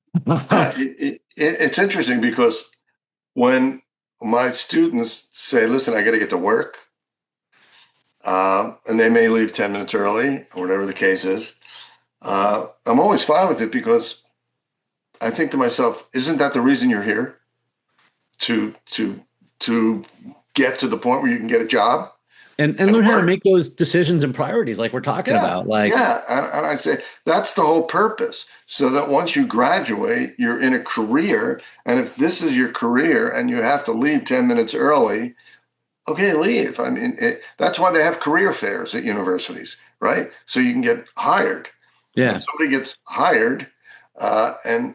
It's interesting because when my students say, listen, I got to get to work, and they may leave 10 minutes early or whatever the case is, I'm always fine with it, because I think to myself, isn't that the reason you're here? To get to the point where you can get a job and learn how to make those decisions and priorities like we're talking about. And I say that's the whole purpose, so that once you graduate, you're in a career. And if this is your career and you have to leave 10 minutes early, okay, leave. I mean, that's why they have career fairs at universities, right? So you can get hired. Yeah. When somebody gets hired, and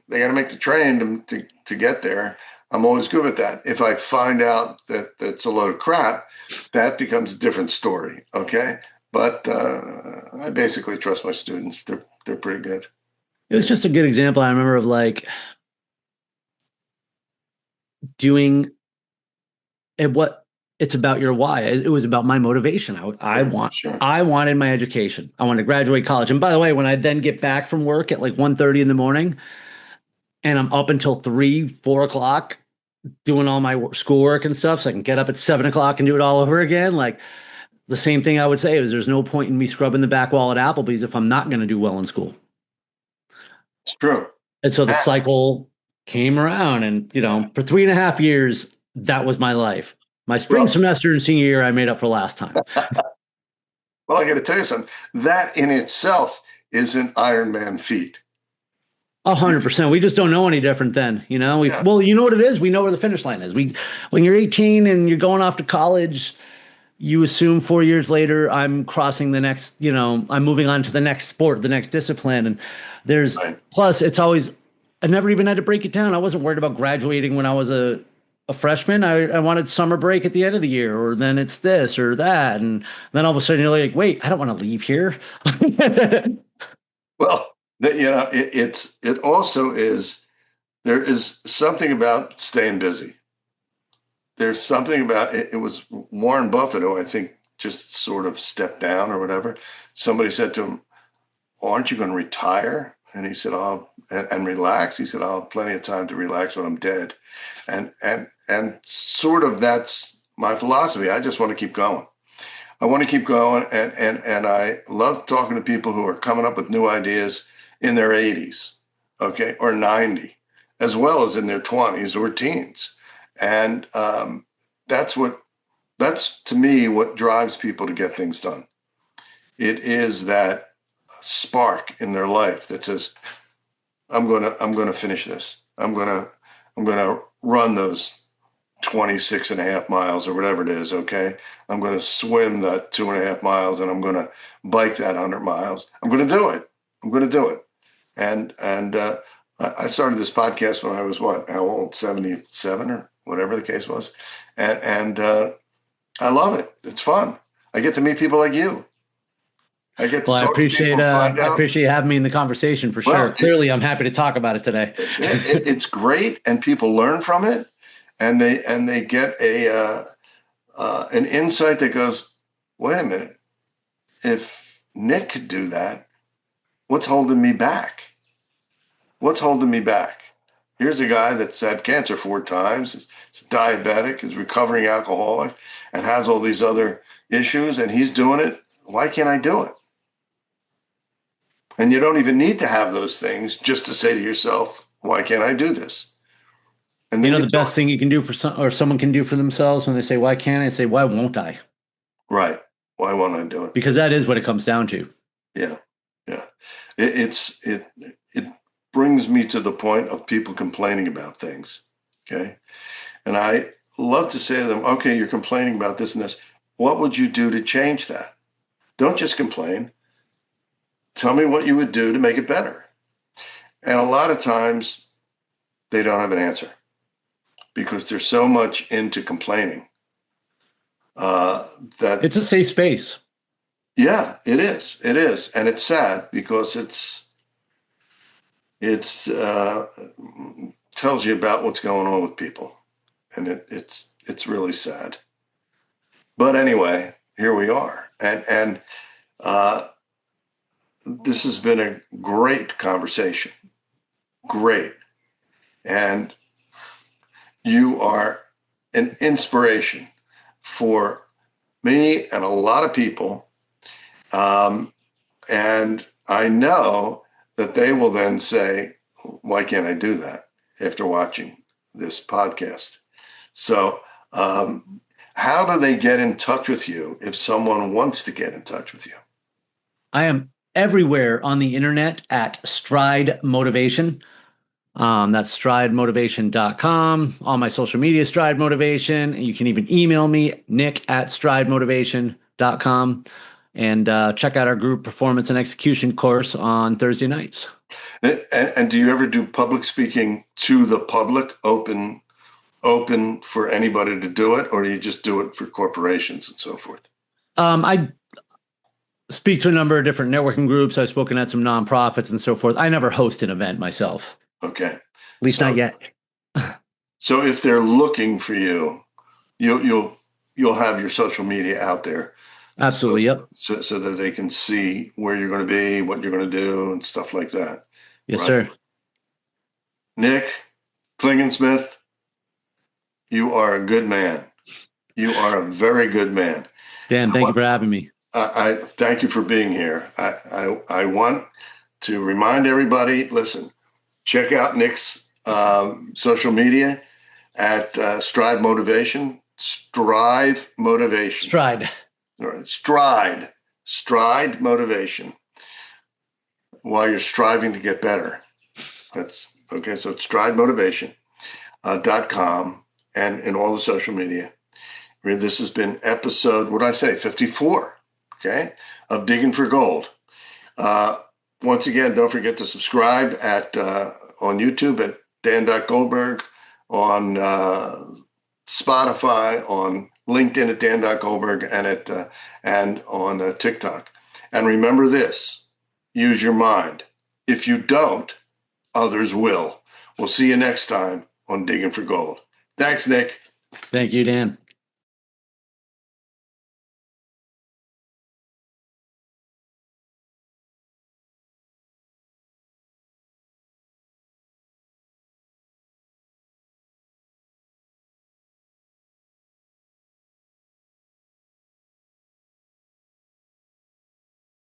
they got to make the train to get there, I'm always good with that. If I find out that that's a load of crap, that becomes a different story. Okay. But I basically trust my students. They're pretty good. It was just a good example. I remember of like doing it. It's about your why. It was about my motivation. I wanted my education. I wanted to graduate college. And by the way, when I then get back from work at like 1:30 in the morning, and I'm up until 3, 4 o'clock doing all my schoolwork and stuff, so I can get up at 7 o'clock and do it all over again. Like, the same thing I would say is there's no point in me scrubbing the back wall at Applebee's if I'm not going to do well in school. It's true. And so the cycle came around, and, for 3.5 years, that was my life. My spring semester and senior year, I made up for last time. Well, I got to tell you something. That in itself is an Ironman feat. 100%. We just don't know any different then, Well, you know what it is? We know where the finish line is. When you're 18 and you're going off to college, you assume 4 years later, I'm crossing the next, I'm moving on to the next sport, the next discipline. And plus it's always, I never even had to break it down. I wasn't worried about graduating when I was a freshman. I wanted summer break at the end of the year, or then it's this or that. And then all of a sudden you're like, wait, I don't want to leave here. Well, it also is, there is something about staying busy. There's something about it. It was Warren Buffett who I think just sort of stepped down or whatever. Somebody said to him, aren't you going to retire? And he said, and relax. He said, I'll have plenty of time to relax when I'm dead. And sort of that's my philosophy. I just want to keep going. I want to keep going. And I love talking to people who are coming up with new ideas in their 80s, okay, or 90, as well as in their 20s or teens. And that's to me what drives people to get things done. It is that spark in their life that says, I'm gonna finish this. I'm gonna run those 26.5 miles or whatever it is. Okay, I'm gonna swim that 2.5 miles, and I'm gonna bike that 100 miles. I'm gonna do it. And I started this podcast when I was how old? 77 or whatever the case was, and I love it. It's fun. I get to meet people like you. I get to Well, talk to people and find I out. appreciate you having me in the conversation for sure. Well, Clearly, I'm happy to talk about it today. It's great, and people learn from it, and they get an insight that goes, wait a minute, if Nick could do that, what's holding me back? What's holding me back? Here's a guy that's had cancer 4 times, is diabetic, is recovering alcoholic, and has all these other issues, and he's doing it. Why can't I do it? And you don't even need to have those things just to say to yourself, why can't I do this? And then The best thing you can do for someone can do for themselves when they say, why can't I? Say, why won't I? Right. Why won't I do it? Because that is what it comes down to. Yeah. Yeah. It brings me to the point of people complaining about things. Okay. And I love to say to them, okay, you're complaining about this and this. What would you do to change that? Don't just complain. Tell me what you would do to make it better. And a lot of times they don't have an answer because they're so much into complaining that it's a safe space. Yeah, it is. It is. And it's sad because it's tells you about what's going on with people. And it's really sad. But anyway, here we are. And this has been a great conversation. Great. And you are an inspiration for me and a lot of people. And I know that they will then say, why can't I do that after watching this podcast? So how do they get in touch with you if someone wants to get in touch with you? I am everywhere on the internet at Stride Motivation. That's stridemotivation.com. All my social media, Stride Motivation. You can even email me, nick@stridemotivation.com. And check out our group performance and execution course on Thursday nights. And do you ever do public speaking to the public, open for anybody to do it, or do you just do it for corporations and so forth? I speak to a number of different networking groups. I've spoken at some nonprofits and so forth. I never host an event myself. Okay. At least not yet. So if they're looking for you, you'll have your social media out there. Absolutely. Yep. So that they can see where you're going to be, what you're going to do, and stuff like that. Yes, sir. Nick Klingensmith, you are a good man. You are a very good man. Dan, thank you for having me. I thank you for being here. I want to remind everybody, listen, check out Nick's social media at Stride Motivation. Strive Motivation. Stride. Stride Motivation. While you're striving to get better. That's okay. So it's stridemotivation.com and in all the social media. This has been episode, what did I say, 54, okay, of Digging for Gold. Once again, don't forget to subscribe on YouTube at Dan.Goldberg, on Spotify, on LinkedIn at Dan.Goldberg, and on TikTok. And remember this, use your mind. If you don't, others will. We'll see you next time on Digging for Gold. Thanks, Nick. Thank you, Dan.